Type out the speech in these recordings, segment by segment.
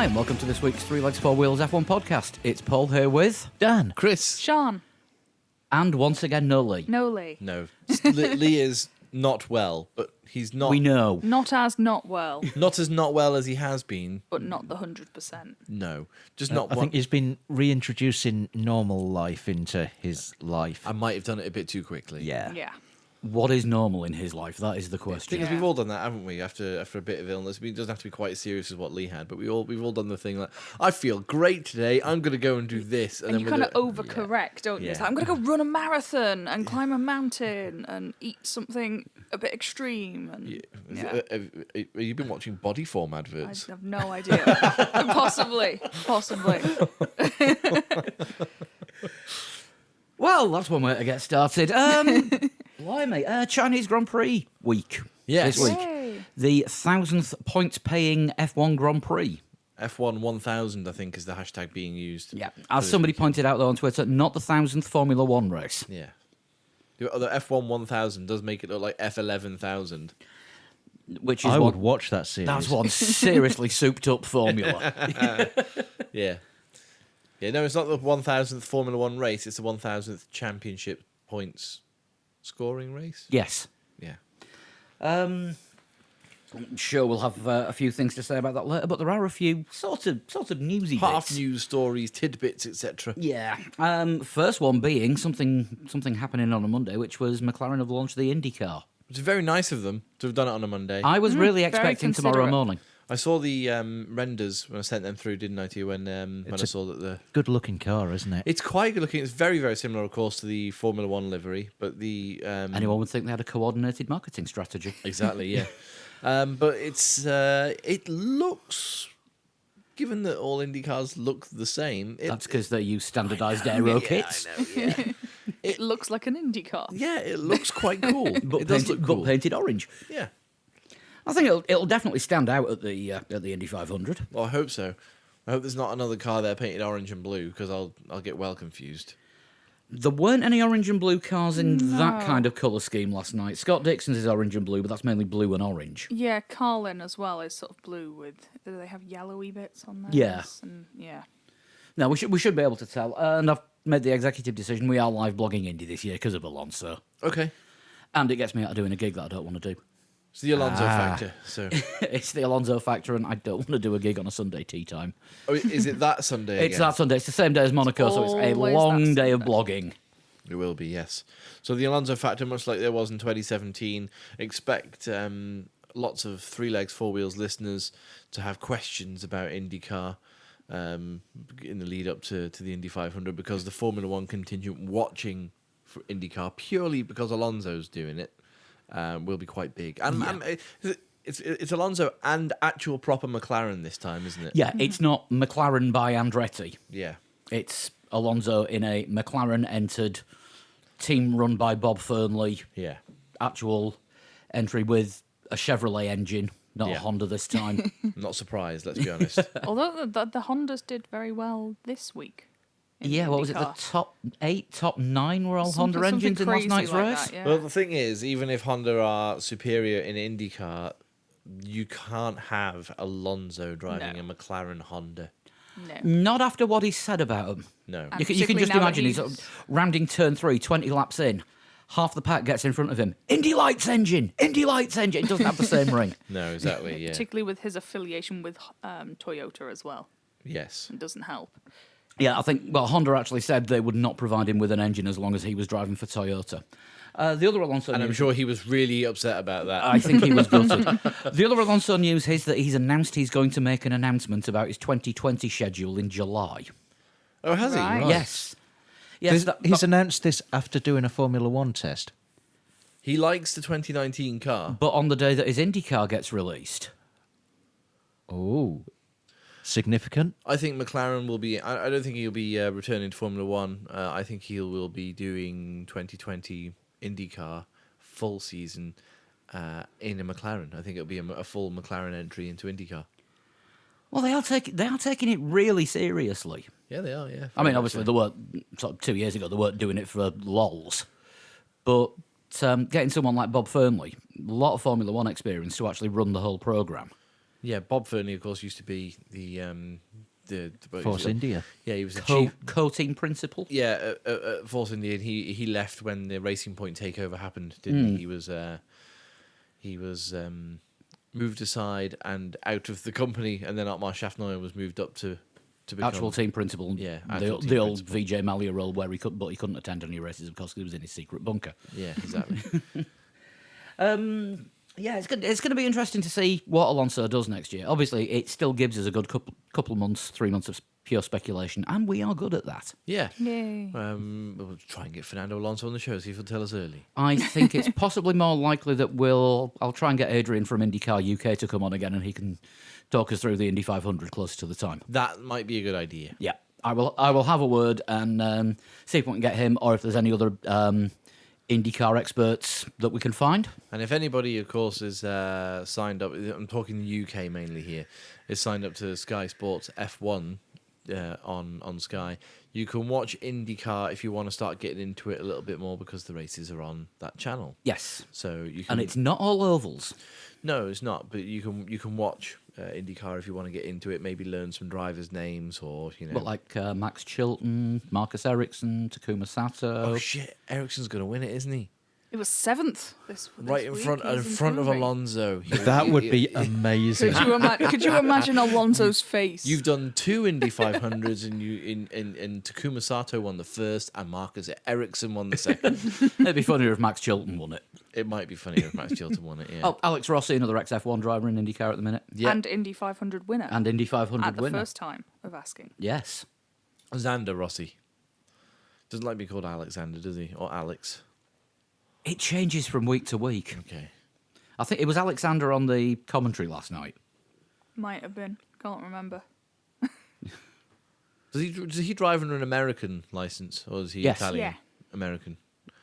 Hi, and welcome to this week's Three Legs, Four Wheels F1 podcast. It's Paul here with Dan. Chris. Sean. And once again, no Lee. No Lee. No. Lee is not well, but he's not... We know. Not as not well, Not as not well as he has been. but not the 100%. No. Just not I think he's been reintroducing normal life into his life. I might have done it a bit too quickly. Yeah. Yeah. What is normal in his life? That is the The question. thing is, Yeah. we've all done that, haven't we? After a bit of illness, it doesn't have to be quite as serious as what Lee had, but we've all done the thing like, I feel great today. I'm going to go and do this, And you then kind of we'll overcorrect, don't you? It's Yeah. like, I'm going to go run a marathon and climb a mountain and eat something a bit extreme. And yeah. Have you been watching body form I adverts? have no idea. Possibly. Well, that's one way to get started. Blimey, Chinese Grand Prix week. Yes. This week. Yay. The 1,000th points-paying F1 Grand Prix. F1 1000, I think, is the hashtag being used. Yeah. for As this somebody week. pointed out, though, on Twitter, not the 1,000th Formula One race. Yeah. The F1 1000 does make it look like F11000. Which is I one, would watch that series. That's one seriously souped-up formula. Yeah. Yeah, no, it's not the 1000th Formula One race, it's the 1000th championship points scoring race. Yes. Yeah. I'm sure we'll have a few things to say about that later, but there are a few sort of newsy Half bits. news stories, tidbits, etc. Yeah. First one being something happening on a Monday, which was McLaren have launched the IndyCar. It's very nice of them to have done it on a Monday. I was really very expecting tomorrow considerate. morning. I saw the renders when I sent them through, didn't I, to you, when I saw that the... Good-looking car, isn't it? It's quite good looking. It's very, very similar, of course, to the Formula One livery, but the... Anyone would think they had a coordinated marketing strategy. Exactly, yeah. But it looks... Given that all Indy cars look the same... That's because they use standardised aero yeah, kits, I know, yeah. It looks like an Indy car. Yeah, it looks quite cool. but, It does painted, look cool. but painted orange. Yeah. I think it'll definitely stand out at the Indy 500. Well, I hope so. I hope there's not another car there painted orange and blue, because I'll get well confused. There weren't any orange and blue cars in that No. kind of colour scheme last night. Scott Dixon's is orange and blue, but that's mainly blue and orange. Yeah, Carlin as well is sort of blue with... Do they have yellowy bits on there? Yeah. And, yeah. No, we should be able to tell. And I've made the executive decision. We are live blogging Indy this year because of Alonso. Okay. And it gets me out of doing a gig that I don't want to do. It's the Alonso factor. So, It's the Alonso factor, and I don't want to do a gig on a Sunday tea time. is it that Sunday? It's again? that Sunday. It's the same day as Monaco, so it's a always long that day of Sunday. blogging. It will be, yes. So the Alonso factor, much like there was in 2017, expect lots of Three Legs, Four Wheels listeners to have questions about IndyCar in the lead up to the Indy 500, because the Formula One contingent watching for IndyCar purely because Alonso's doing it will be quite big. And it's Alonso and actual proper McLaren this time, isn't it? Yeah, it's not McLaren by Andretti. Yeah. It's Alonso in a McLaren-entered team run by Bob Fernley. Yeah. Actual entry with a Chevrolet engine, not Yeah. a Honda this time. I'm not surprised, let's be honest. Although the Hondas did very well this week. in Yeah, what was it? The IndyCar. top 8, top 9 were all Something- Honda engines in last something night's crazy like race? that, yeah. Well, the thing is, even if Honda are superior in IndyCar, you can't have Alonso driving No. a McLaren Honda. No. Not after what he said about them. No. And You can particularly just now that imagine he's he's- rounding turn 3, 20 laps in. Half the pack gets in front of him. Indy Lights engine! Indy Lights engine! It doesn't have the same ring. No, exactly, yeah. Particularly with his affiliation with Toyota as well. Yes. It doesn't help. Yeah, I think, well, Honda actually said they would not provide him with an engine as long as he was driving for Toyota. The other Alonso And I'm news, sure he was really upset about that. I think he was gutted. The other Alonso news is that he's announced he's going to make an announcement about his 2020 schedule in July. Oh, has he? Right. Yes. Yes, He's announced this after doing a Formula One test. He likes the 2019 car. but on the day that his IndyCar gets released. Oh. Significant. I think McLaren will be... I don't think he'll be returning to Formula One. I think he will be doing 2020 IndyCar full season in a McLaren. I think it'll be a full McLaren entry into IndyCar. Well, they are taking it really seriously. Yeah, they are, yeah. I mean, obviously, they weren't, sort of 2 years ago, they weren't doing it for lols. But getting someone like Bob Fernley, a lot of Formula One experience to actually run the whole programme. Yeah, Bob Fernley, of course, used to be the Force India. Yeah, he was the chief. Co-team principal. Yeah, Force India, and he left when the Racing Point takeover happened, didn't he? He was moved aside and out of the company, and then Otmar Schaffner was moved up to become Actual team principal. Yeah, the, actual team the old principal. VJ Malia role where he couldn't attend any races, of course, because he was in his secret bunker. Yeah, exactly. Yeah, it's going to be interesting to see what Alonso does next year. Obviously, it still gives us a good couple months, 3 months of pure speculation, and we are good at that. Yeah. Yay. We'll try and get Fernando Alonso on the show, see if he'll tell us early. I think it's possibly more likely that I'll try and get Adrian from IndyCar UK to come on again, and he can talk us through the Indy 500 closer to the time. That might be a good idea. Yeah, I will have a word and see if we can get him, or if there's any other IndyCar experts that we can find. And if anybody, of course, is signed up, I'm talking the UK mainly here, is signed up to Sky Sports F1 on Sky, you can watch IndyCar if you want to start getting into it a little bit more, because the races are on that channel. Yes, So you can, and it's not all ovals. no, it's not. But you can watch IndyCar if you want to get into it. Maybe learn some drivers' names, or But like Max Chilton, Marcus Ericsson, Takuma Sato. oh shit, Ericsson's going to win it, isn't he? It was 7th this Right in week. front He's of improving. Alonso. That would be amazing. Could you imagine Alonso's face? You've done 2 Indy 500s, and and Takuma Sato won the first, and Marcus Ericsson won the second. It'd be funnier if Max Chilton won it. It might be funnier if Max Chilton won it. Yeah. Oh, Alex Rossi, another XF1 driver in IndyCar at the minute, yeah. And Indy 500 winner. and Indy 500 at the winner. first time of asking. Yes. Xander Rossi doesn't like being called Alexander, does he? Or Alex? It changes from week to week. Okay. I think it was Alexander on the commentary last night. Might have been. Can't remember. Does he drive under an American license, or is he Yes. Italian? Yeah. American.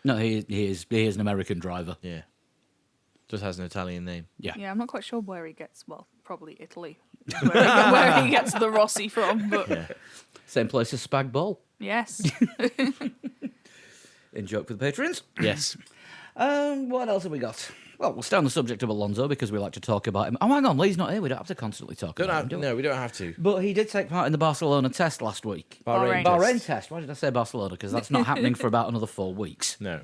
No, he is an American driver. Yeah. Just has an Italian name. Yeah. Yeah, I'm not quite sure where he gets. Well, probably Italy, where he gets the Rossi from. But Yeah. Same place as Spag Bowl. yes, In joke for the patrons. Yes. What else have we got? Well, we'll stay on the subject of Alonso because we like to talk about him. Oh, hang on, Lee's not here. We don't have to constantly talk Don't about have, him, do we? no, we don't have to. But he did take part in the Barcelona test last week. Bahrain. Bahrain test. Why did I say Barcelona? Because that's not happening for about another 4 weeks. No.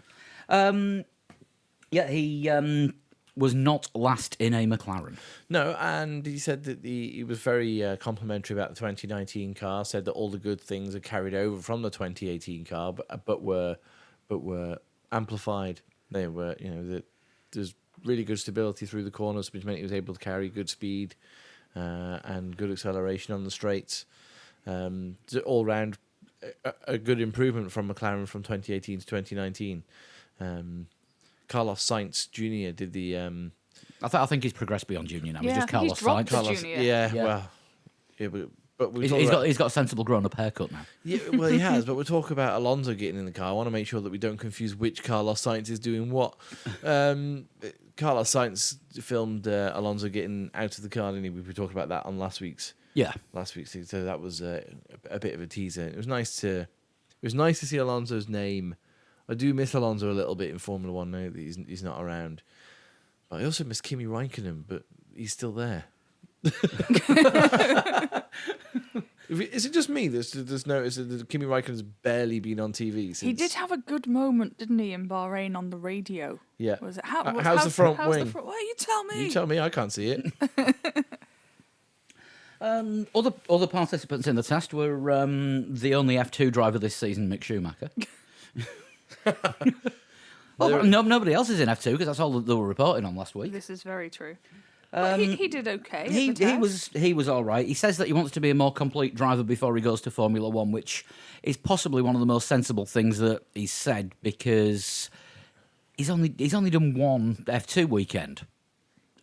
Yeah, he was not last in a McLaren. No, and he said that he was very complimentary about the 2019 car. Said that all the good things are carried over from the 2018 car, but were amplified. They were, that there's really good stability through the corners, which meant he was able to carry good speed and good acceleration on the straights. All round, a good improvement from McLaren from 2018 to 2019. Carlos Sainz Jr. did the. I think he's progressed beyond junior now. Yeah, he's just I think he's Carlos dropped Sainz. the junior. Yeah, Yeah. well, yeah, but we He's got a sensible grown-up haircut now. Yeah, well, he has, but we'll talk about Alonso getting in the car. I want to make sure that we don't confuse which Carlos Sainz is doing what. Carlos Sainz filmed Alonso getting out of the car, didn't he? We talked about that on last week's thing. So that was a bit of a teaser. It was nice to see Alonso's name. I do miss Alonso a little bit in Formula One now that he's not around. But I also miss Kimi Räikkönen, but he's still there. Is it just me that's noticed that Kimi Räikkönen's barely been on TV since? he did have a good moment, didn't he, in Bahrain on the radio? Yeah. Was it How's the front wing? Well, you tell me. You tell me, I can't see it. Other participants in the test were the only F2 driver this season, Mick Schumacher. Well, nobody else is in F2 because that's all that they were reporting on last week. This is very true. But he did okay. at the test. He was all right. He says that he wants to be a more complete driver before he goes to Formula One, which is possibly one of the most sensible things that he's said because he's only done one F2 weekend.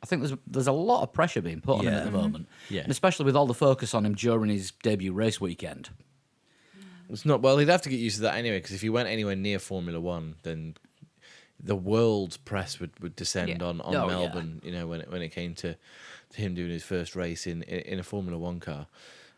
I think there's a lot of pressure being put on him at the moment, Yeah. and especially with all the focus on him during his debut race weekend. It's not. Well, he'd have to get used to that anyway, because if he went anywhere near Formula One, then the world's press would descend Yeah. on Oh, yeah. Melbourne. When it came to him doing his first race in a Formula One car.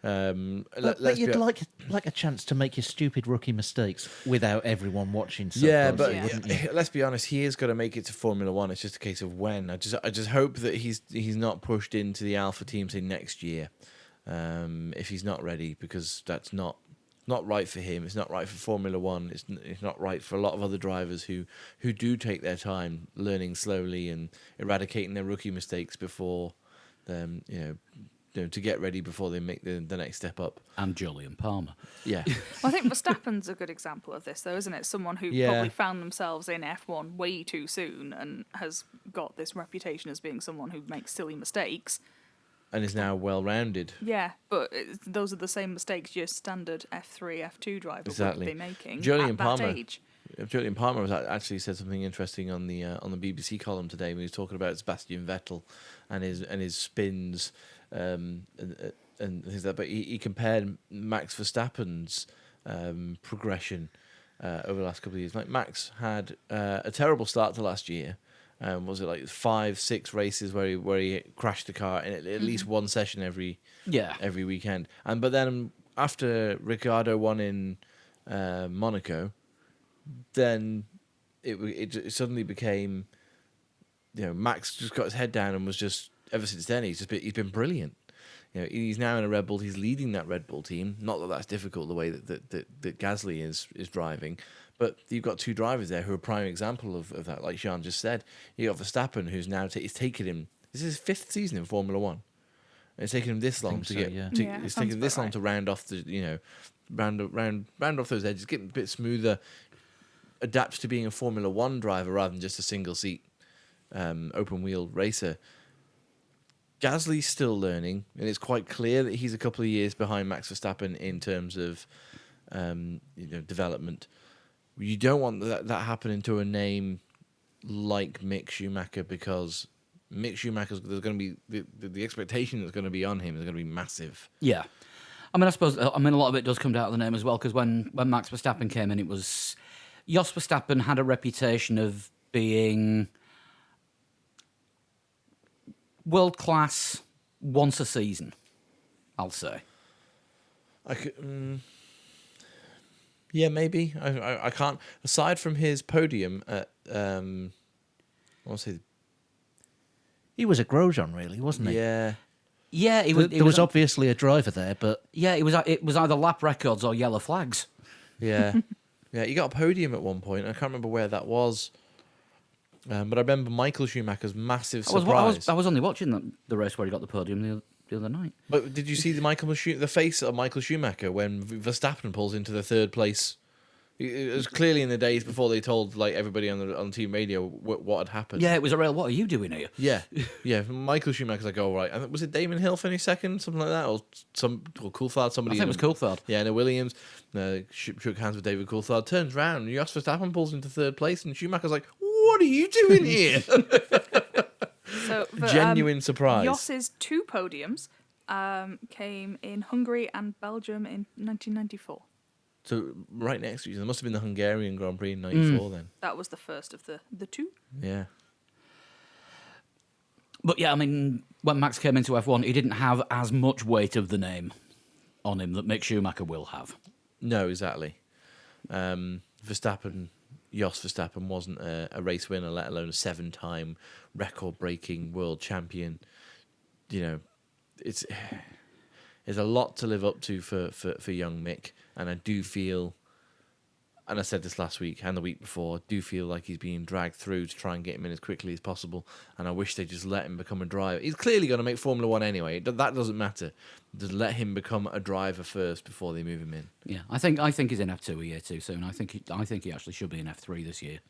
But you'd like a chance to make your stupid rookie mistakes without everyone watching. So yeah, but closely, wouldn't you? let's be honest, he is going to make it to Formula One. It's just a case of when. I just hope that he's not pushed into the Alpha team say next year, if he's not ready, because that's not right for him. It's not right for Formula One. It's not right for a lot of other drivers who do take their time learning slowly and eradicating their rookie mistakes before them, to get ready before they make the next step up. And Julian Palmer. Yeah. Well, I think Verstappen's a good example of this, though, isn't it? Someone who Yeah. probably found themselves in F1 way too soon and has got this reputation as being someone who makes silly mistakes. And is now well-rounded. Yeah, but those are the same mistakes your standard F3, F2 driver Exactly. would be making Julian at that Palmer. age. Julian Palmer was actually said something interesting on the BBC column today when he was talking about Sebastian Vettel and his spins and things like that. But he compared Max Verstappen's progression over the last couple of years. Like Max had a terrible start to last year. Was it like 5-6 races where he crashed the car in at least one session every weekend? But then after Ricciardo won in Monaco, then it suddenly became, Max just got his head down and was just, ever since then he's been brilliant. He's now in a Red Bull. He's leading that Red Bull team. Not that that's difficult the way that Gasly is driving, but you've got two drivers there who are a prime example of that. Like Sean just said, you got Verstappen, who's now it's taken him. This is his 5th season in Formula One. And it's taken him this long to get. yeah. It's taken him this long to round off the round off those edges, get a bit smoother, adapt to being a Formula One driver rather than just a single seat open wheel racer. Gasly's still learning, and it's quite clear that he's a couple of years behind Max Verstappen in terms of development. You don't want that happening to a name like Mick Schumacher, because Mick Schumacher's there's going to be the expectation that's going to be on him is going to be massive. Yeah. I mean, a lot of it does come down to the name as well, because when Max Verstappen came in, it was... Jos Verstappen had a reputation of being world-class once a season, I'll say. I could... Yeah, maybe. I can't... Aside from his podium at... I want to say... He was a Grosjean, really, wasn't he? Yeah. Yeah, There was obviously a driver there, but yeah, it was either lap records or yellow flags. Yeah. Yeah, he got a podium at one point. I can't remember where that was. But I remember Michael Schumacher's massive surprise. I was only watching the race where he got the podium the other night. But did you see the face of Michael Schumacher when Verstappen pulls into the third place? It was clearly in the days before they told everybody on team radio what had happened. Yeah, it was a real. What are you doing here? Yeah. Michael Schumacher's like, oh right, and was it Damon Hill finished second, something like that, or Coulthard? Somebody. I think it was Coulthard. Yeah, and Williams shook hands with David Coulthard. Turns round, and Jos Verstappen pulls into third place, and Schumacher's like, what are you doing here? So, Genuine surprise. Jos's 2 podiums came in Hungary and Belgium in 1994. So right next to each other. There must have been the Hungarian Grand Prix in '94 then. That was the first of the 2. Yeah. But yeah, I mean, when Max came into F1, he didn't have as much weight of the name on him that Mick Schumacher will have. No, exactly. Jos Verstappen wasn't a race winner, let alone a 7-time record-breaking world champion. There's a lot to live up to for young Mick, and I do feel, and I said this last week and the week before, I do feel like he's being dragged through to try and get him in as quickly as possible, and I wish they just let him become a driver. He's clearly going to make Formula One anyway. That doesn't matter. Just let him become a driver first before they move him in. Yeah, I think he's in F2 a year too soon. I think he actually should be in F3 this year.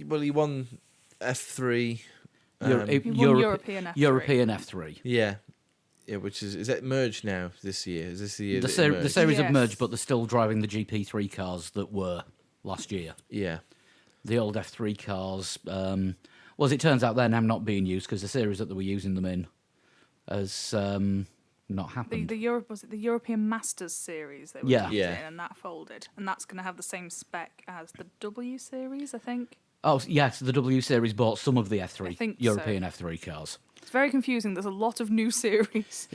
Well, he won F3. He won European F3. European F3. Yeah. Yeah, which is that merged now this year? Is this the year? The that series have Yes. merged, but they're still driving the GP3 cars that were last year. Yeah. The old F3 cars. Well, as it turns out, they're now not being used because the series that they were using them in has not happened. Was it the European Masters series they were Yeah. using, Yeah. and that folded, and that's going to have the same spec as the W series, I think. Oh yes, the W series bought some of the I F3 think so. European F3 cars. It's very confusing. There's a lot of new series.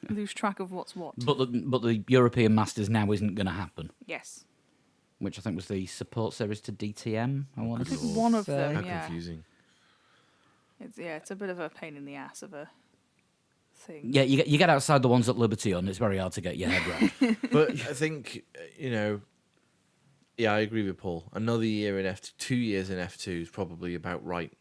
Lose track of what's what. But the European Masters now isn't going to happen, Yes. which I think was the support series to DTM. I I want to think one of say. them, How yeah. confusing. It's a bit of a pain in the ass of a thing. Yeah, you get outside the ones at Liberty on, it's very hard to get your head around. But I think, yeah, I agree with Paul. Another year in F2, 2 years in F2 is probably about right.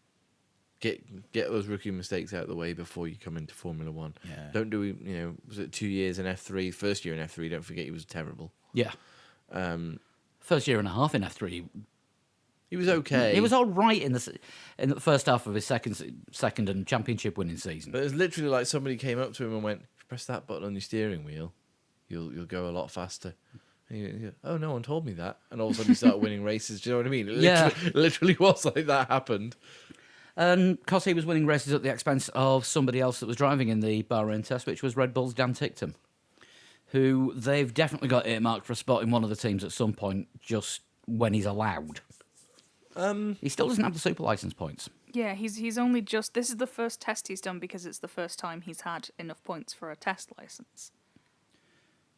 Get those rookie mistakes out of the way before you come into Formula One. Yeah. Don't do, was it 2 years in F3? First year in F3, don't forget he was terrible. Yeah. First year and a half in F3. He was okay. He was all right in the first half of his second and championship winning season. But it was literally like somebody came up to him and went, if you press that button on your steering wheel, you'll go a lot faster. And he went, oh, no one told me that. And all of a sudden he started winning races. Do you know what I mean? It literally was like that happened. And because he was winning races at the expense of somebody else that was driving in the Bahrain test, which was Red Bull's Dan Ticktum, who they've definitely got earmarked for a spot in one of the teams at some point, just when he's allowed. He still doesn't have the super license points. Yeah, he's only just... This is the first test he's done because it's the first time he's had enough points for a test license,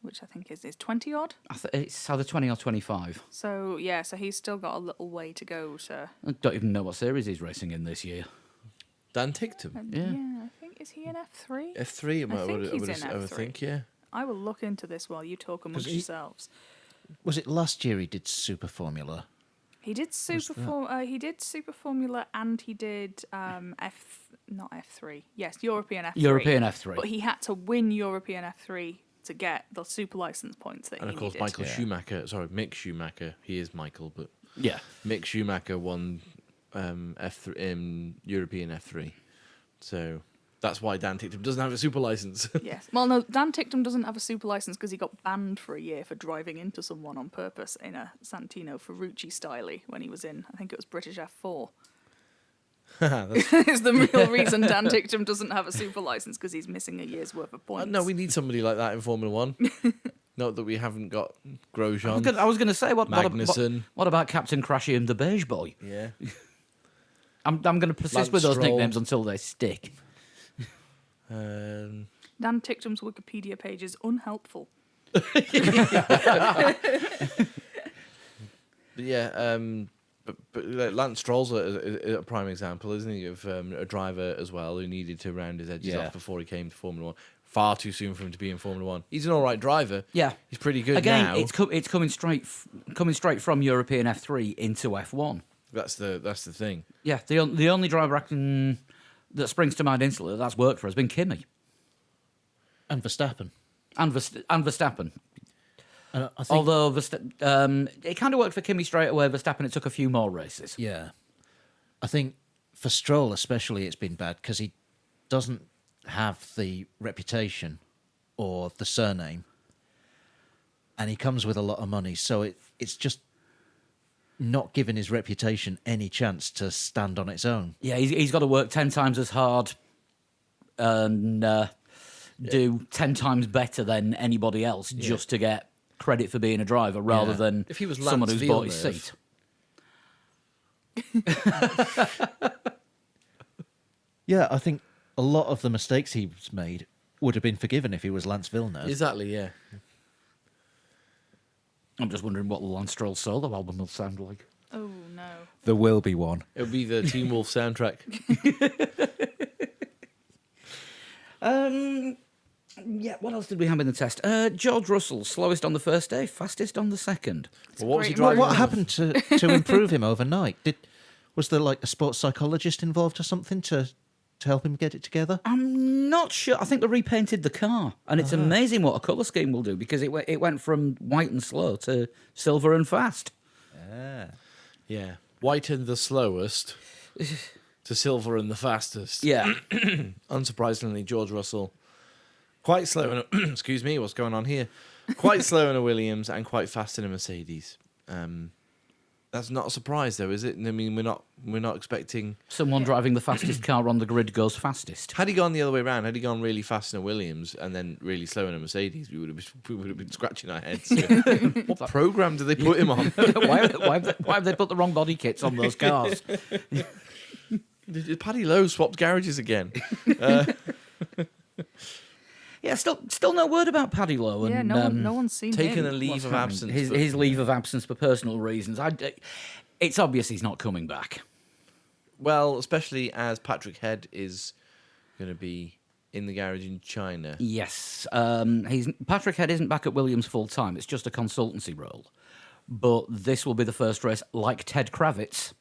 which I think is 20-odd. It's either 20 or 25. So, yeah, so he's still got a little way to go to... I don't even know what series he's racing in this year. Dan Ticktum. Yeah. I think... Is he in F3? F3, I think he's in I would F3. think, yeah. I will look into this while you talk amongst yourselves. Was it last year he did Super Formula? He did Super Formula and he did not F3. Yes, European F3. European F3. But he had to win European F3 to get the super license points that And he of course, needed. Mick Schumacher, he is Michael, but Yeah. Mick Schumacher won F3 in European F3. So that's why Dan Ticktum doesn't have a super license. Yes. Well, no, Dan Ticktum doesn't have a super license because he got banned for a year for driving into someone on purpose in a Santino Ferrucci style when he was in, I think it was British F4. Is the real reason Dan Ticktum doesn't have a super license because he's missing a year's worth of points. No, we need somebody like that in Formula One. Not that we haven't got Grosjean. I was going to say, what Magnussen. about Captain Crashy and the Beige Boy? Yeah. I'm going to persist Lance with those Stroll. nicknames until they stick. Dan Ticktum's Wikipedia page is unhelpful. But yeah, but like Lance Stroll's a prime example, isn't he, of a driver as well who needed to round his edges Yeah. off before he came to Formula One. Far too soon for him to be in Formula One. He's an all right driver. Yeah. He's pretty good Again, now. it's coming straight from European F3 into F1. That's the thing. Yeah, the only driver that springs to mind instantly that's worked for has been Kimi And Verstappen. and Verstappen. And I think, Although it kind of worked for Kimi straight away, Verstappen it took a few more races. yeah, I think for Stroll especially it's been bad because he doesn't have the reputation or the surname, and he comes with a lot of money, so it's just not giving his reputation any chance to stand on its own. Yeah, he's got to work 10 times as hard and do 10 times better than anybody else just to get credit for being a driver rather Yeah. than If he was someone Lance who's bought his Villeneuve- seat. Yeah, I think a lot of the mistakes he's made would have been forgiven if he was Lance Villeneuve. Exactly, yeah. I'm just wondering what the Lance Stroll solo album will sound like. Oh, no. There will be one. It'll be the Teen Wolf soundtrack. Yeah, what else did we have in the test? George Russell, slowest on the first day, fastest on the second. Well, what was he great driving? What on? happened to improve him overnight? Was there like a sports psychologist involved or something to help him get it together? I'm not sure. I think they repainted the car, and it's amazing what a colour scheme will do because it went from white and slow to silver and fast. Yeah. White and the slowest to silver and the fastest. Yeah. Unsurprisingly, George Russell, quite slow in a, excuse me, what's going on here? Quite slow in a Williams and quite fast in a Mercedes. That's not a surprise, though, is it? I mean, we're not expecting. Someone driving the fastest car on the grid goes fastest. Had he gone the other way around, had he gone really fast in a Williams and then really slow in a Mercedes, we would have been scratching our heads. What program did they put him on? why have they put the wrong body kits on those cars? Paddy Lowe swapped garages again. Yeah, still no word about Paddy Lowe. Yeah, And, no one's seen Taken him. a leave what's of happening. absence. His leave of absence for personal reasons. It's obvious he's not coming back. Well, especially as Patrick Head is going to be in the garage in China. Yes, Patrick Head isn't back at Williams full time. It's just a consultancy role. But this will be the first race, like Ted Kravitz,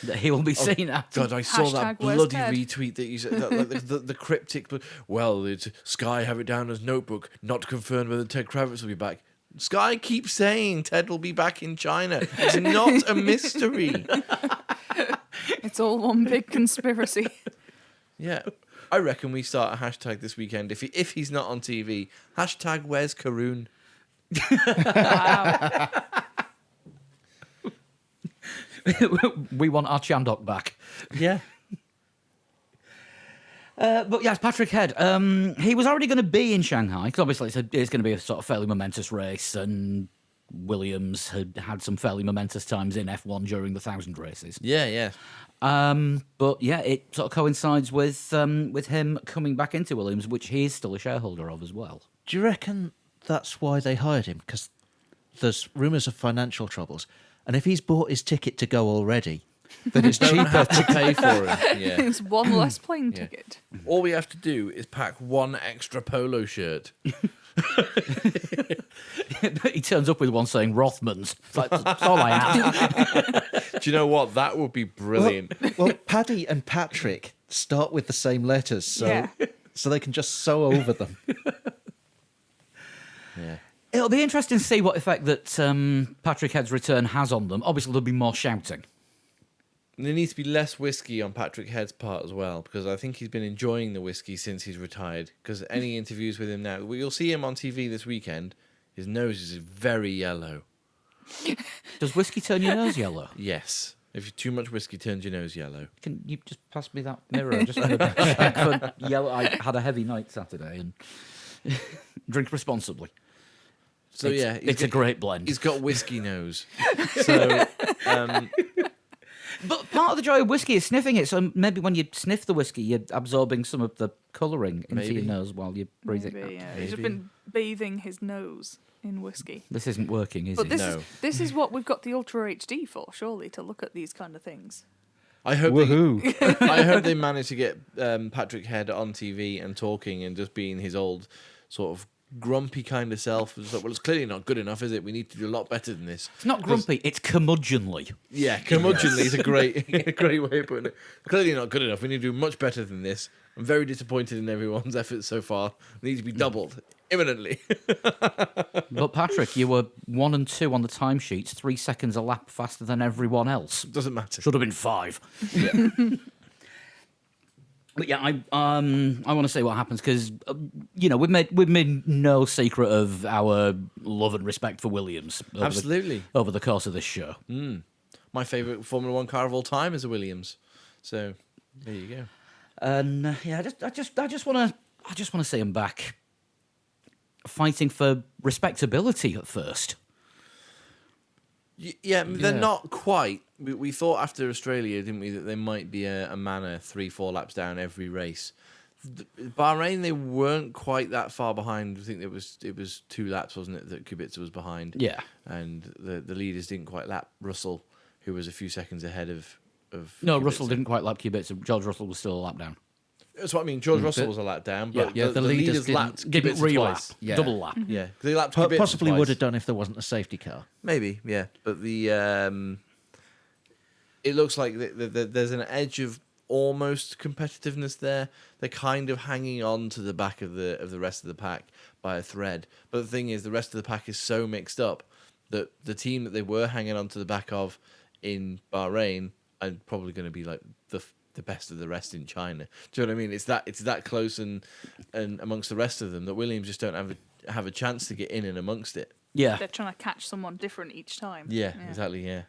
that he will be seen at. God, I saw that Hashtag where's bloody Ted? retweet that you said. The cryptic, but well, it's Sky have it down as notebook, not confirmed whether Ted Kravitz will be back. Sky keeps saying Ted will be back in China. It's not a mystery. It's all one big conspiracy. Yeah, I reckon we start a hashtag this weekend. If he's not on TV, hashtag where's Karoon? Wow. We want our Chandok back. Yeah. But yes, Patrick Head. He was already going to be in Shanghai because obviously it's going to be a sort of fairly momentous race, and Williams had some fairly momentous times in F1 during the 1,000 races. Yeah. But yeah, it sort of coincides with him coming back into Williams, which he is still a shareholder of as well. Do you reckon that's why they hired him? Because there's rumours of financial troubles. And if he's bought his ticket to go already, then it's Don't cheaper have to pay for it. Yeah. It's one less plane Yeah. ticket. All we have to do is pack one extra polo shirt. He turns up with one saying Rothmans. It's like, that's all I have. Do you know what? That would be brilliant. Well, Paddy and Patrick start with the same letters, so Yeah. so they can just sew over them. Yeah. It'll be interesting to see what effect that Patrick Head's return has on them. Obviously, there'll be more shouting. And there needs to be less whiskey on Patrick Head's part as well, because I think he's been enjoying the whiskey since he's retired. Because any interviews with him now, well, you'll see him on TV this weekend. His nose is very yellow. Does whiskey turn your nose yellow? Yes. If too much whiskey turns your nose yellow. Can you just pass me that mirror? I just want to check for yellow. I had a heavy night Saturday and drink responsibly. So yeah, it's a great blend. He's got whiskey nose. So But part of the joy of whiskey is sniffing it. So maybe when you sniff the whiskey, you're absorbing some of the colouring into your Maybe. nose while you breathe Maybe, it. yeah. He's just been bathing his nose in whiskey. This isn't working, is But it? this No. this is what we've got the Ultra HD for, surely, to look at these kind of things. I hope Woohoo! I hope they manage to get Patrick Head on TV and talking and just being his old sort of grumpy kind of self. It's like, well, it's clearly not good enough, is it? We need to do a lot better than this. It's not grumpy, it's curmudgeonly. Yeah, curmudgeonly is a great way of putting it. Clearly not good enough. We need to do much better than this. I'm very disappointed in everyone's efforts so far. It needs to be doubled imminently. But Patrick, you were 1 and 2 on the timesheets, 3 seconds a lap faster than everyone else. Doesn't matter. Should have been 5. Yeah. But yeah, I want to say what happens because we've made no secret of our love and respect for Williams. Absolutely. Over the course of this show. My favourite Formula One car of all time is a Williams. So there you go. And yeah, I just want to see him back, fighting for respectability at first. Yeah, they're not quite. We thought after Australia, didn't we, that they might be a manner 3-4 laps down every race. Bahrain, they weren't quite that far behind. I think it was 2 laps, wasn't it, that Kubica was behind? Yeah. And the leaders didn't quite lap Russell, who was a few seconds ahead of No, Kubica. Russell didn't quite lap Kubica. George Russell was still a lap down. That's what I mean. George Russell was a lap down, but Yeah, the the leaders leaders lapped Didn't Kubica re-lap, twice. Yeah. double lap. Yeah, they lapped Kubica Possibly twice. would have done if there wasn't a safety car. Maybe, yeah. But it looks like there's an edge of almost competitiveness there. They're kind of hanging on to the back of the rest of the pack by a thread. But the thing is, the rest of the pack is so mixed up that the team that they were hanging on to the back of in Bahrain are probably going to be like the best of the rest in China. Do you know what I mean? It's that close and amongst the rest of them that Williams just don't have a chance to get in and amongst it. Yeah. They're trying to catch someone different each time. Yeah. Exactly. Yeah.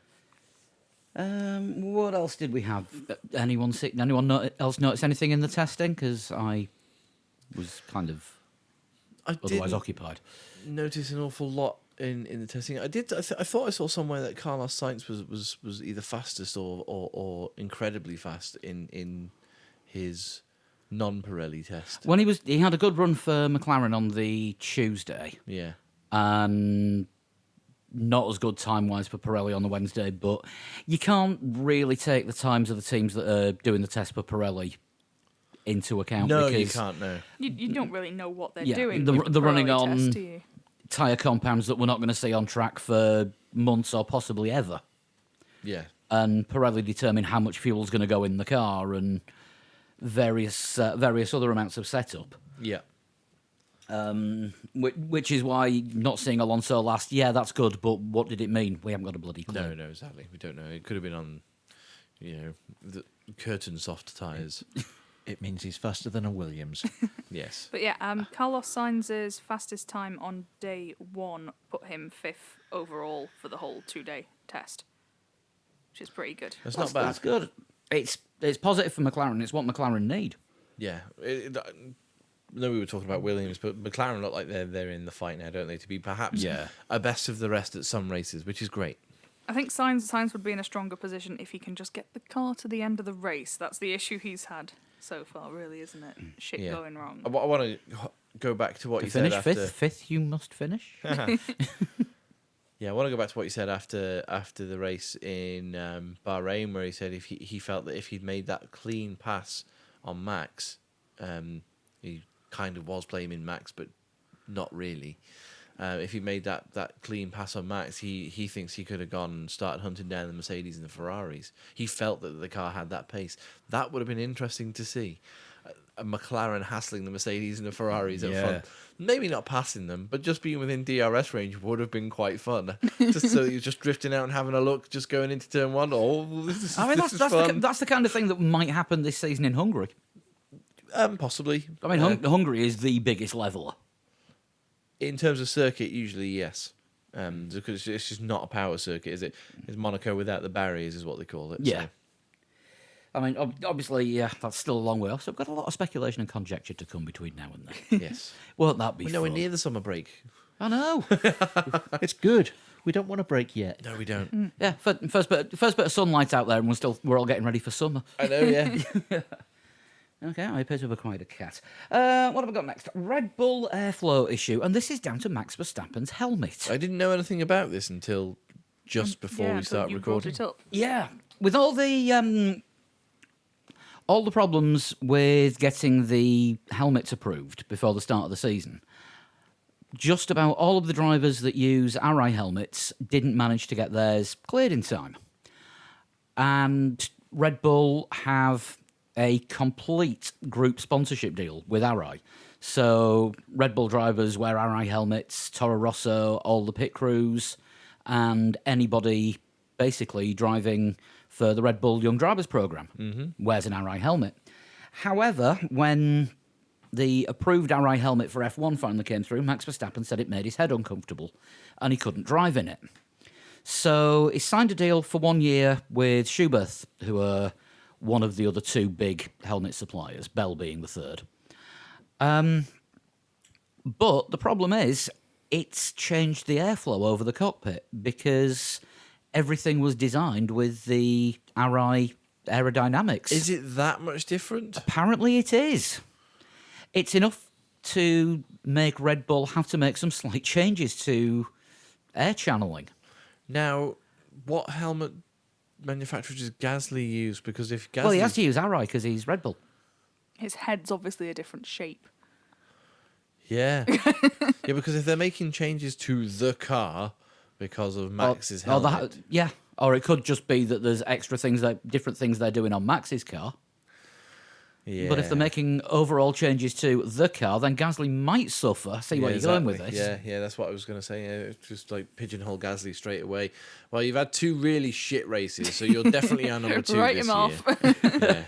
What else did we have? Anyone else notice anything in the testing? Because I was kind of I otherwise didn't occupied. notice an awful lot in the testing. I thought I saw somewhere that Carlos Sainz was either fastest or incredibly fast in his non-Pirelli test. When he had a good run for McLaren on the Tuesday, Yeah. and not as good time-wise for Pirelli on the Wednesday, but you can't really take the times of the teams that are doing the test for Pirelli into account. No, because you can't. No. You don't really know what they're Yeah, doing. they're- with the they're running Pirelli on- test, do you? tyre compounds that we're not going to see on track for months or possibly ever. Yeah. And Pirelli determine how much fuel's going to go in the car and various other amounts of setup. Yeah. Which is why not seeing Alonso last, yeah, that's good, but what did it mean? We haven't got a bloody clue. No, exactly. We don't know. It could have been on, the curtain soft tyres. It means he's faster than a Williams. Yes. But yeah, Carlos Sainz's fastest time on day 1 put him 5th overall for the whole 2-day test, which is pretty good. That's not bad. That's good. It's positive for McLaren. It's what McLaren need. Yeah. I know we were talking about Williams, but McLaren look like they're in the fight now, don't they? To be perhaps a best of the rest at some races, which is great. I think Sainz would be in a stronger position if he can just get the car to the end of the race. That's the issue he's had so far, really, isn't it? Shit Yeah. going wrong. I want to go back to what To you finish said after. fifth, you must finish. Yeah, I want to go back to what you said after the race in Bahrain, where he said if he felt that if he'd made that clean pass on Max, he kind of was blaming Max, but not really. If he made that clean pass on Max, he thinks he could have gone and started hunting down the Mercedes and the Ferraris. He felt that the car had that pace. That would have been interesting to see. A McLaren hassling the Mercedes and the Ferraris up front. Maybe not passing them, but just being within DRS range would have been quite fun. Just so you're just drifting out and having a look, just going into turn 1. Oh, this is fun. That's the kind of thing that might happen this season in Hungary. Possibly. I mean, Hungary is the biggest leveler. In terms of circuit, usually yes. Because it's just not a power circuit, is it? It's Monaco without the barriers, is what they call it. Yeah. So. I mean, obviously, yeah, that's still a long way off. So I've got a lot of speculation and conjecture to come between now and then. Yes. Won't that be We're fun? nowhere near the summer break. I know. It's good. We don't want a break yet. No, we don't. Yeah, first bit of sunlight out there, and we're all getting ready for summer. I know, yeah. Okay, I appear to have acquired a cat. What have we got next? Red Bull airflow issue, and this is down to Max Verstappen's helmet. I didn't know anything about this until just before we until start you recording. brought it up. Yeah, with all the problems with getting the helmets approved before the start of the season, just about all of the drivers that use Arai helmets didn't manage to get theirs cleared in time. And Red Bull have a complete group sponsorship deal with Arai. So Red Bull drivers wear Arai helmets, Toro Rosso, all the pit crews, and anybody basically driving for the Red Bull Young Drivers Programme wears an Arai helmet. However, when the approved Arai helmet for F1 finally came through, Max Verstappen said it made his head uncomfortable and he couldn't drive in it. So he signed a deal for 1 year with Schubert, who are one of the other two big helmet suppliers, Bell being the third. But the problem is, it's changed the airflow over the cockpit because everything was designed with the Arai aerodynamics. Is it that much different? Apparently it is. It's enough to make Red Bull have to make some slight changes to air channeling. Now, what helmet manufacturer does Gasly use? Because if Gasly... Well, he has to use Arai because he's Red Bull. His head's obviously a different shape. Yeah. Yeah, because if they're making changes to the car because of Max's helmet... yeah. Or it could just be that there's different things they're doing on Max's car. Yeah. But if they're making overall changes to the car, then Gasly might suffer. See where you're going with this. Yeah, that's what I was going to say. Yeah, just like pigeonhole Gasly straight away. Well, you've had 2 really shit races, so you're definitely our number 2 Write this him year. off. Yeah.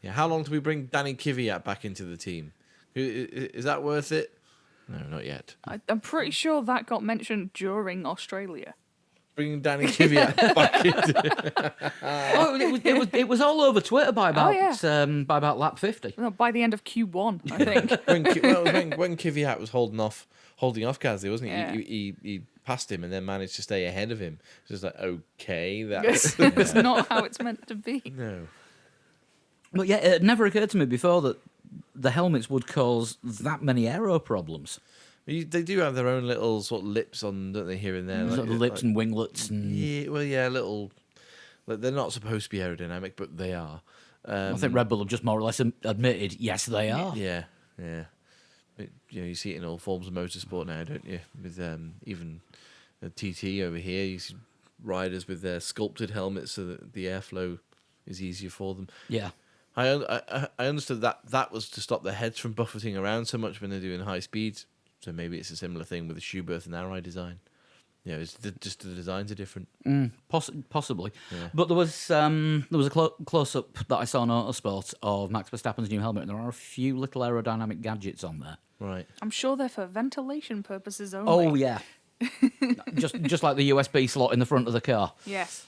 Yeah. How long do we bring Danny Kvyat back into the team? Is that worth it? No, not yet. I'm pretty sure that got mentioned during Australia. bringing Danny Kvyat back into. Oh, it was all over Twitter by about by about lap 50. No, by the end of Q1, I think. when Kvyat was holding off Gasly, wasn't he? Yeah. He passed him and then managed to stay ahead of him. It's just like, okay, that's It's not how it's meant to be. no. But yeah, it had never occurred to me before that the helmets would cause that many aero problems. They do have their own little sort of lips on, don't they, here and there? Sort of lips and winglets and little. Like, they're not supposed to be aerodynamic, but they are. I think Red Bull have just more or less admitted, yes, they are. Yeah. You see it in all forms of motorsport now, don't you? With even the TT over here, you see riders with their sculpted helmets so that the airflow is easier for them. Yeah. I understood that was to stop their heads from buffeting around so much when they're doing high speeds. So maybe it's a similar thing with the Schubert and Arai design. Yeah, it's just the designs are different. Possibly. Yeah. But there was a close-up that I saw on Autosport of Max Verstappen's new helmet, and there are a few little aerodynamic gadgets on there. Right. I'm sure they're for ventilation purposes only. Oh, yeah. just like the USB slot in the front of the car. Yes.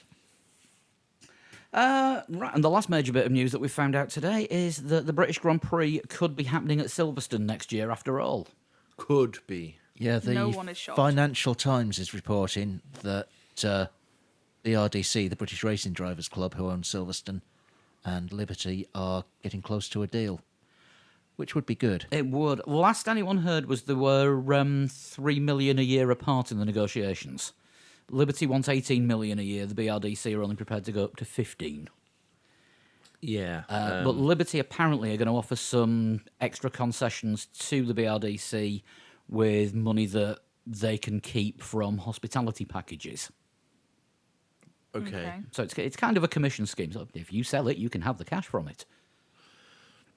Right, and the last major bit of news that we found out today is that the British Grand Prix could be happening at Silverstone next year after all. Could be. Yeah, the No one is shocked. Financial Times is reporting that BRDC, the British Racing Drivers Club, who own Silverstone, and Liberty are getting close to a deal, which would be good. It would. Last anyone heard was there were $3 million a year apart in the negotiations. Liberty wants 18 million a year. The BRDC are only prepared to go up to 15. Yeah. But Liberty apparently are going to offer some extra concessions to the BRDC with money that they can keep from hospitality packages. Okay. So it's kind of a commission scheme. So if you sell it, you can have the cash from it.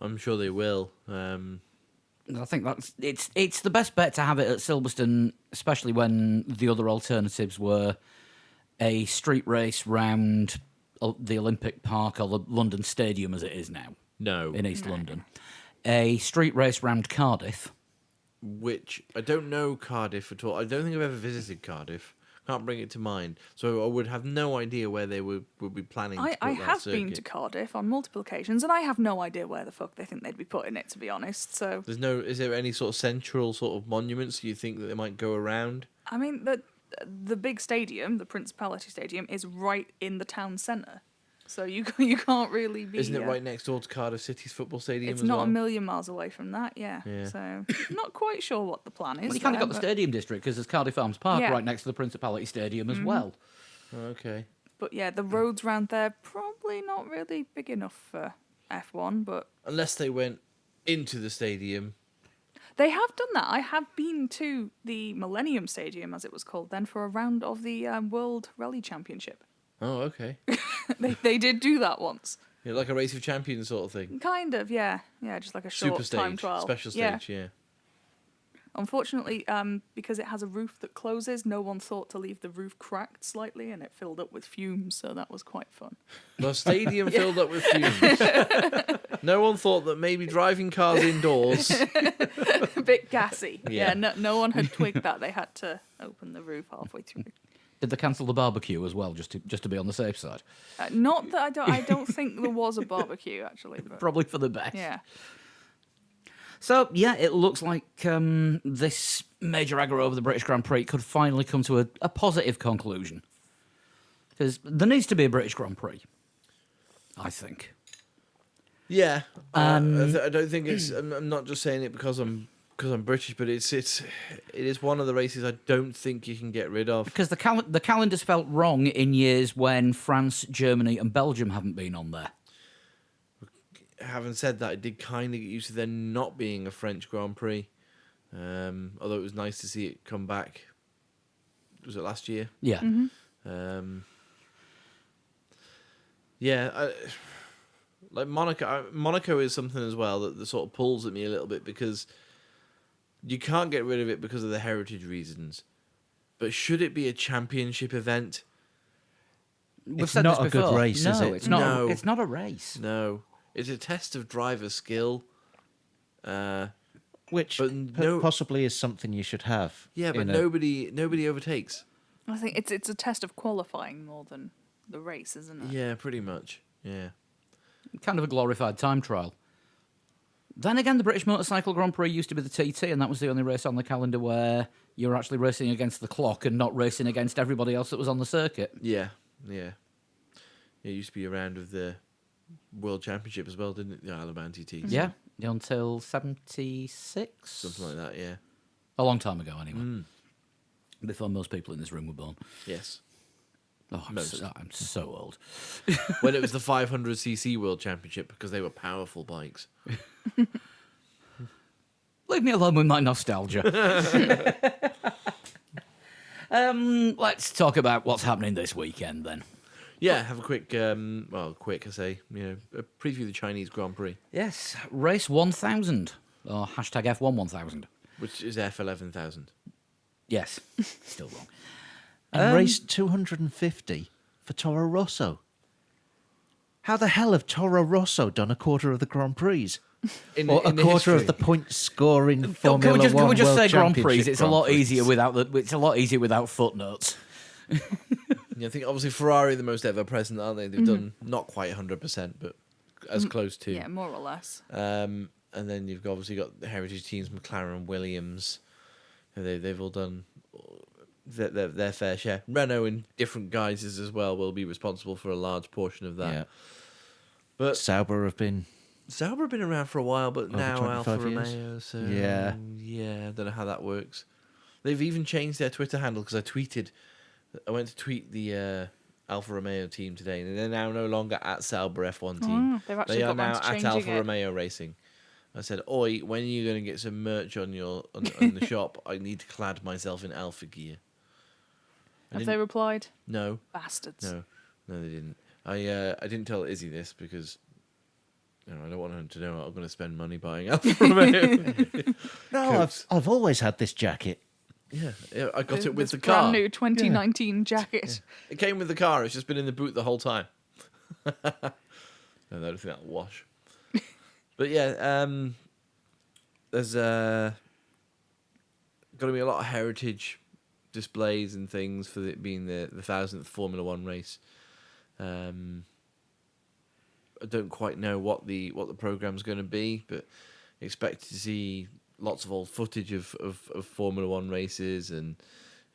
I'm sure they will. I think it's the best bet to have it at Silverstone, especially when the other alternatives were a street race round the Olympic Park or the London Stadium as it is now No. in East London, a street race round Cardiff. Which I don't know Cardiff at all. I don't think I've ever visited Cardiff. Can't bring it to mind. So I would have no idea where they would be planning to put I that have circuit. been to Cardiff on multiple occasions, and I have no idea where the fuck they think they'd be putting it, to be honest. So, Is there any sort of central sort of monuments you think that they might go around? I mean, the big stadium, the Principality Stadium, is right in the town centre. So you can't really be... Isn't it right next door to Cardiff City's football stadium It's as not well? a million miles away from that, yeah. So, not quite sure what the plan is. Well, you kind of there, got the but- stadium district because there's Cardiff Arms Park Yeah. right next to the Principality Stadium as well. Oh, okay. But yeah, the roads round there probably not really big enough for F1, but Unless they went into the stadium. they have done that. I have been to the Millennium Stadium, as it was called then, for a round of the World Rally Championship. Oh, okay. They did do that once. Yeah, like a race of champions sort of thing. Kind of, yeah. Yeah, just like a short Super time stage, trial. special Yeah. stage, yeah. Unfortunately, because it has a roof that closes, no one thought to leave the roof cracked slightly, and it filled up with fumes, so that was quite fun. The stadium filled up with fumes. No one thought that maybe driving cars indoors. A bit gassy. Yeah. Yeah, no one had twigged that. They had to open the roof halfway through. Did they cancel the barbecue as well, just to be on the safe side? Not that I don't think there was a barbecue actually. But Probably for the best. yeah, So, yeah, it looks like this major aggro over the British Grand Prix could finally come to a positive conclusion. Because there needs to be a British Grand Prix, I think. Yeah. I don't think it's... I'm not just saying it because I'm British, but it is one of the races I don't think you can get rid of. Because the calendar's felt wrong in years when France, Germany and Belgium haven't been on there. Having said that, I did kind of get used to there not being a French Grand Prix. Although it was nice to see it come back. Was it last year? Yeah. Like Monaco is something as well that sort of pulls at me a little bit because you can't get rid of it because of the heritage reasons. But should it be a championship event? We've It's said not this a good before. race, no, is it? It's not. No. It's not a race. No. It's a test of driver skill. Which But no- possibly is something you should have. Yeah, but in a- nobody overtakes. I think it's a test of qualifying more than the race, isn't it? Yeah, pretty much. Yeah. Kind of a glorified time trial. Then again, the British Motorcycle Grand Prix used to be the TT, and that was the only race on the calendar where you were actually racing against the clock and not racing against everybody else that was on the circuit. Yeah. It used to be around with the World Championship as well, didn't it? The Isle of Man TTs. Yeah, until 76? Something like that, yeah. A long time ago, anyway. Before most people in this room were born. Yes. Oh, Most. I'm so old. When it was the 500cc World Championship, because they were powerful bikes. Leave me alone with my nostalgia. Let's talk about what's happening this weekend then. Yeah, have a quick, a preview of the Chinese Grand Prix, Yes, race 1000, or hashtag F1 1000. which is F11,000. Yes, still wrong. And race 250 for Toro Rosso. How the hell have Toro Rosso done a quarter of the Grand Prix? Or a the quarter of history. the point scoring Can Formula we One just World say Grand Prix? Championship It's a Grand lot Prix. easier without footnotes. Yeah, I think obviously Ferrari are the most ever present, aren't they? They've done not quite 100%, but as close to. Yeah, more or less. And then you've obviously got the heritage teams, McLaren, Williams. They've all done their fair share. Renault, in different guises as well, will be responsible for a large portion of that. Yeah. But Sauber have been. Sauber have been around for a while, but Over now 25 Alfa years? Romeo. So Yeah. I don't know how that works. They've even changed their Twitter handle because I went to tweet the Alfa Romeo team today, and they're now no longer at Sauber F1 team. They've actually They are got round now to at changing Alfa it. Romeo Racing. I said, "Oi, when are you going to get some merch on on the shop? I need to clad myself in Alpha gear." Have they replied? No, Bastards. no, they didn't. I didn't tell Izzy this because I don't want her to know I'm going to spend money buying Alfa Romeo. No, Coats. I've always had this jacket. yeah, I got it with This the car. brand new 2019 jacket. It came with the car. It's just been in the boot the whole time. No, I don't think that'll wash. But yeah, there's going to be a lot of heritage displays and things for it being the 1000th Formula One race. I don't quite know what the program's going to be, but expect to see lots of old footage of Formula One races and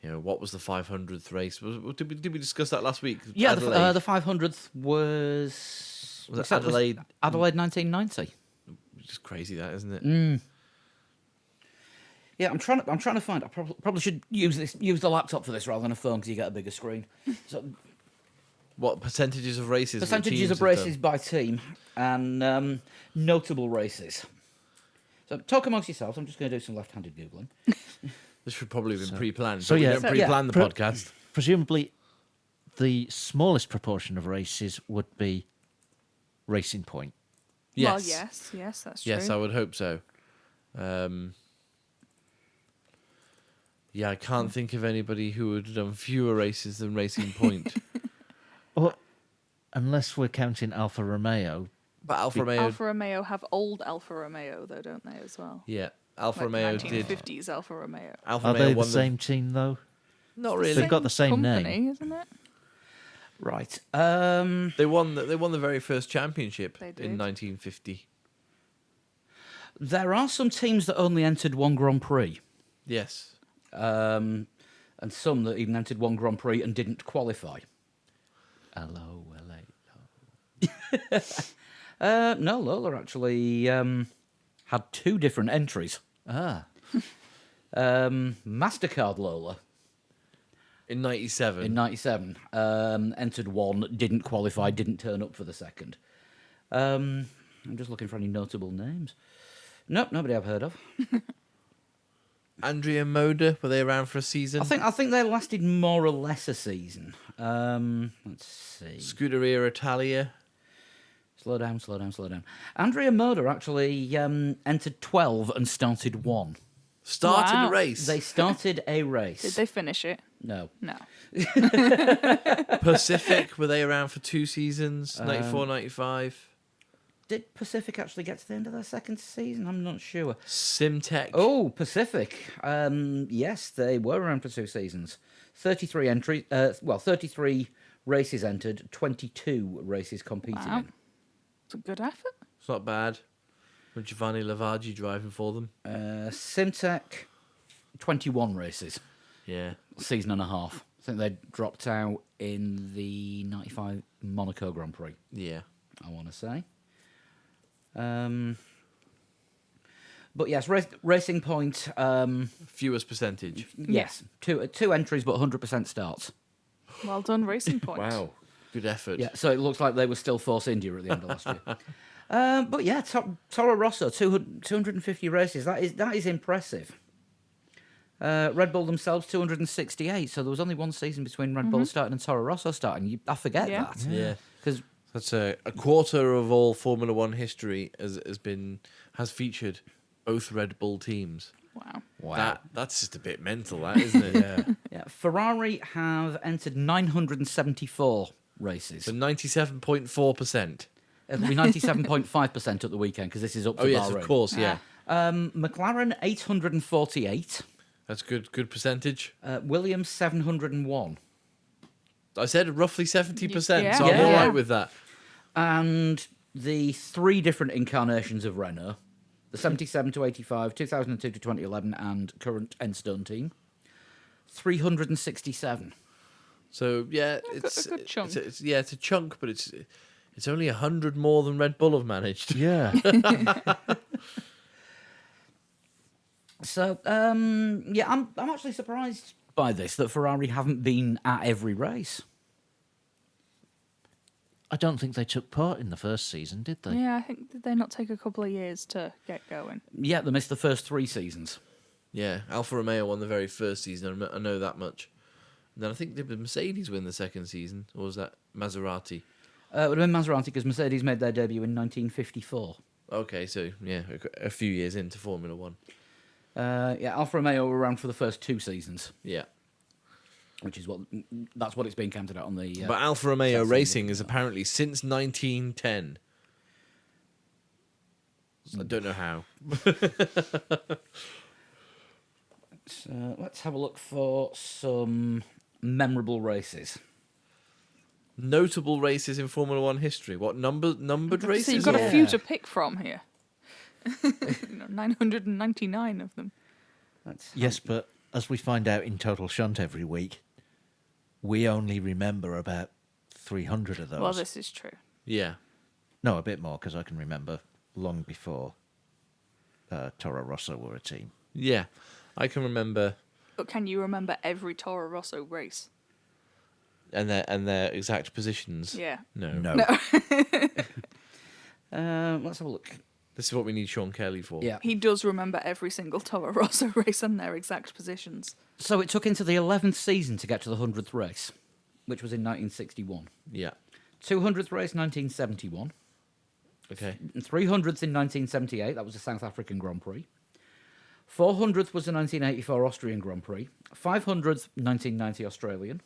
what was the 500th race? Did we discuss that last week? Yeah, Adelaide. the 500th was Was it Adelaide? Adelaide 1990. Just crazy, that isn't it? Yeah, I'm trying to find. I probably should use the laptop for this rather than a phone because you get a bigger screen. So What percentages of races? that percentages teams of have races done? by team and notable races. So talk amongst yourselves. I'm just going to do some left-handed googling. This should probably have been pre-planned. so but we yeah. don't So, pre-plan the Pre- podcast. Presumably, the smallest proportion of races would be Racing Point. Yes. Well, yes, that's true. Yes, I would hope so. Yeah, I can't think of anybody who would have done fewer races than Racing Point. Or, unless we're counting Alfa Romeo. But Alfa Romeo, Alfa Romeo have old Alfa Romeo, though, don't they, as well? yeah, Alfa Like Romeo did. 1950s Alfa Romeo. Alfa Are Romeo they the won same team, though? Not really. They've got the same company, name. isn't it? Right. They won the very first championship They in did. 1950. There are some teams that only entered one Grand Prix, Yes. and some that even entered one Grand Prix and didn't qualify. No, Lola actually had two different entries. Ah. MasterCard Lola In 97. in '97 entered one, didn't qualify, didn't turn up for the second. I'm just looking for any notable names. Nope, nobody I've heard of. Andrea Moda, were they around for a season? I think they lasted more or less a season. Let's see. Scuderia Italia. Slow down. Andrea Moda actually entered 12 and started one. Started Wow. a race. They started a race. Did they finish it? No. No. Pacific, were they around for 2 seasons? 94, 95. Did Pacific actually get to the end of their second season? I'm not sure. Simtech. Oh, Pacific. Yes, they were around for 2 seasons. 33 entries. 33 races entered, 22 races competed Wow. It's a good effort. It's not bad. With Giovanni Lavaggi driving for them. in. Simtek, 21 races, Yeah. season and a half. I think they dropped out in the 95 Monaco Grand Prix, Yeah. I want to say. But yes, Racing Point, Fewest percentage. yes, two entries, but 100% starts. Well done, Racing Point. Wow. Good effort. Yeah, so it looks like they were still Force India at the end of last year. But yeah, Toro Rosso, 250 races. That is impressive. Red Bull themselves, 268. So there was only one season between Red Bull starting and Toro Rosso starting. I forget Yeah. that. Yeah. Because That's a quarter of all Formula One history has featured both Red Bull teams. Wow. That's just a bit mental, that, isn't it? yeah, Ferrari have entered 974 races. So 97.4%. It'll be 97.5% at the weekend because this is up to Oh yes, Bahrain. of course, yeah. McLaren 848. That's good percentage. Williams 701. I said roughly 70%, Yeah. so I'm Yeah. all right with that. And the three different incarnations of Renault, the 77 to 85, 2002 to 2011, and current Enstone team, 367. So yeah, a it's good chunk. It's a chunk, but it's only 100 more than Red Bull have managed. Yeah. So, yeah, I'm actually surprised by this, that Ferrari haven't been at every race. I don't think they took part in the first season, did they? Yeah, I think did they not take a couple of years to get going? Yeah, they missed the first 3 seasons. Yeah, Alfa Romeo won the very first season. I know that much. And then I think did Mercedes win the second season, or was that Maserati? It would have been Maserati because Mercedes made their debut in 1954. Okay, so yeah, a few years into Formula One. Yeah, Alfa Romeo were around for the first 2 seasons, Yeah, which is that's what it's being counted at on the. but Alfa Romeo that's Racing is significant. apparently since 1910. I don't know how. So let's have a look for some memorable races. Notable races in Formula One history. What numbered races? So you've got Yeah. a few to pick from here. 999 of them. Yes, but as we find out in Total Shunt every week, we only remember about 300 of those. Well, this is true. Yeah. No, a bit more, because I can remember long before Toro Rosso were a team. Yeah. I can remember But can you remember every Toro Rosso race? and their exact positions. Yeah. No. Let's have a look. This is what we need Sean Kelly for. Yeah. He does remember every single Toro Rosso race and their exact positions. So it took into the 11th season to get to the 100th race, which was in 1961. Yeah. 200th race, 1971. Okay. 300th in 1978. That was the South African Grand Prix. 400th was the 1984 Austrian Grand Prix. 500th, 1990 Australian.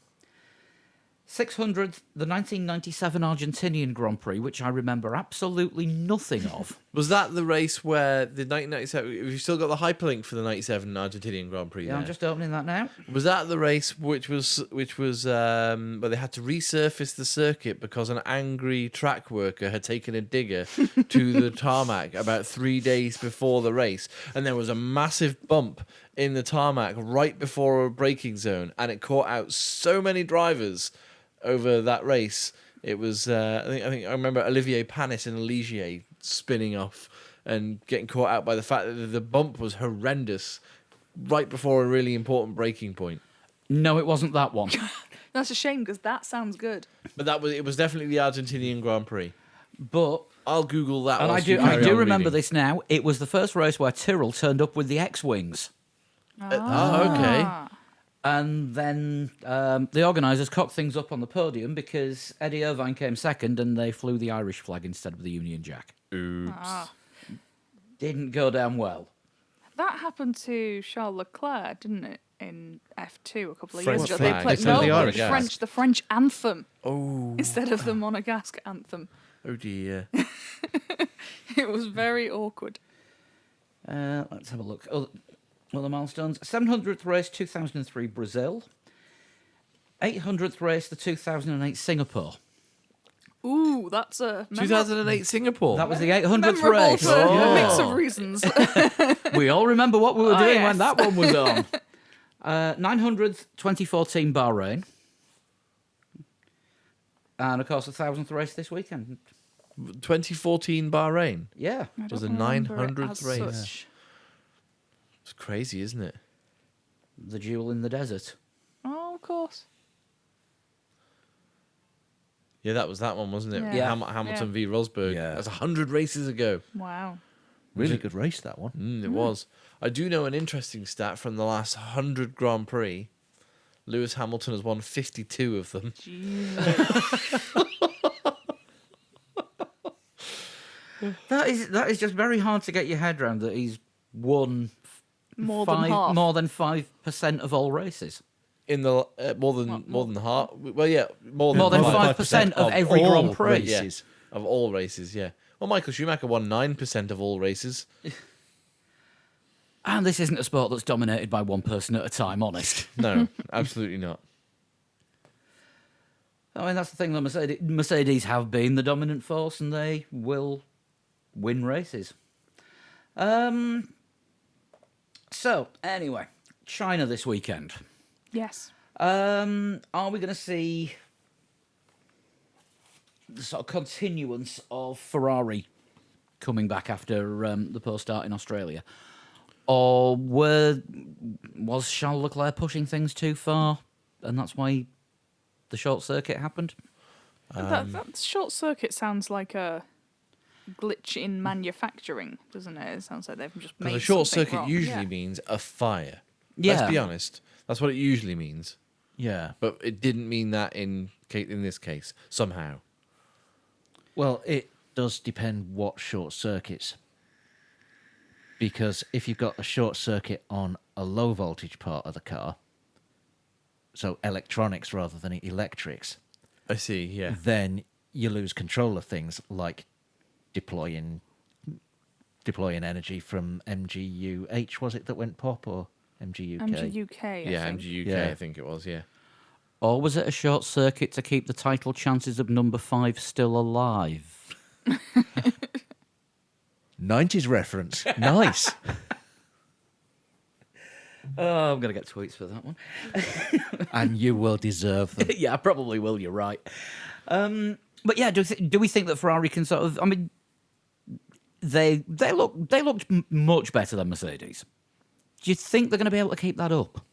600th, the 1997 Argentinian Grand Prix, which I remember absolutely nothing of. Was that the race where the 1997? You've still got the hyperlink for the 97 Argentinian Grand Prix. Yeah, there. I'm just opening that now. Was that the race which was where they had to resurface the circuit because an angry track worker had taken a digger to the tarmac about 3 days before the race, and there was a massive bump in the tarmac right before a braking zone, and it caught out so many drivers over that race. It was I think I remember Olivier Panis and Ligier spinning off and getting caught out by the fact that the bump was horrendous right before a really important braking point. No, it wasn't that one. That's a shame because that sounds good. But it was definitely the Argentinian Grand Prix. But I'll Google that. and I whilst you do carry on remember reading. this now. It was the first race where Tyrrell turned up with the X-wings. Oh, okay. Ah. And then the organisers cocked things up on the podium because Eddie Irvine came second and they flew the Irish flag instead of the Union Jack. Ah. Didn't go down well. That happened to Charles Leclerc, didn't it, in F2 a couple of French years ago? flag. They played They flew the Irish the French anthem Oh, instead of the Monegasque anthem. oh dear. It was very awkward. Let's have a look. Other milestones. 700th race, 2003 Brazil. 800th race, the 2008 Singapore. Ooh, that's a 2008 Singapore. That was the 800th memorable race. for a mix Oh. of reasons. We all remember what we were doing when yes. that one was on. 900th, 2014 Bahrain. And, of course, the 1000th race this weekend. 2014 Bahrain. Yeah. I Was don't the remember it 900th as race. such. It's crazy, isn't it? The Jewel in the Desert. Oh, of course. Yeah, that was that one, wasn't it? Yeah. Hamilton Yeah. v Rosberg. Yeah. That's 100 races ago. Wow. Really good race, that one. It was. I do know an interesting stat from the last 100 Grand Prix. Lewis Hamilton has won 52 of them. Jesus. That is just very hard to get your head around that he's won More than half. more than 5% of all races. In the more than half. Well, yeah, more than 5% of every all Grand Prix. races. Yeah, of all races. Yeah. Well, Michael Schumacher won 9% of all races. And this isn't a sport that's dominated by one person at a time, honest. No, absolutely not. I mean, that's the thing, though. Mercedes have been the dominant force and they will win races. So, anyway, China this weekend. Yes. Are we going to see the sort of continuance of Ferrari coming back after the poor start in Australia? Or was Charles Leclerc pushing things too far, and that's why the short circuit happened? That short circuit sounds like a glitch in manufacturing, doesn't it? It sounds like they've just made Because a short something circuit wrong. usually Yeah. means a fire. Yeah. Let's be honest. That's what it usually means. Yeah. But it didn't mean that in this case, somehow. Well, it does depend what short circuits. Because if you've got a short circuit on a low voltage part of the car, so electronics rather than electrics, I see, yeah. then you lose control of things like deploying energy from MGUH, was it that went pop, or MGUK? MGUK, I Yeah, think. MGUK, Yeah. I think it was, yeah. Or was it a short circuit to keep the title chances of number 5 still alive? 90s reference. Nice. Oh, I'm going to get tweets for that one. And you will deserve them. Yeah, I probably will, you're right. But yeah, do we think that Ferrari can sort of... I mean, they looked much better than Mercedes. Do you think they're going to be able to keep that up?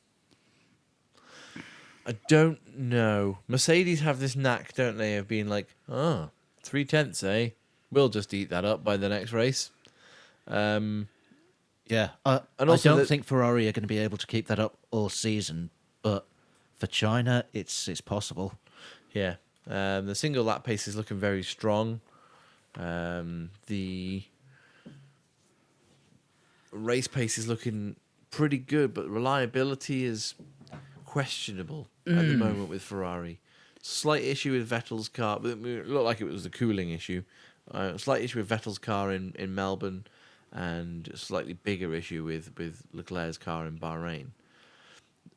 I don't know. Mercedes have this knack, don't they, of being like, 3/10, eh? We'll just eat that up by the next race. Yeah. And I also don't the- think Ferrari are going to be able to keep that up all season, but for China, it's possible. Yeah. The single lap pace is looking very strong. The race pace is looking pretty good, but reliability is questionable at the moment with Ferrari. Slight issue with Vettel's car. But it looked like it was the cooling issue. Slight issue with Vettel's car in Melbourne, and a slightly bigger issue with Leclerc's car in Bahrain.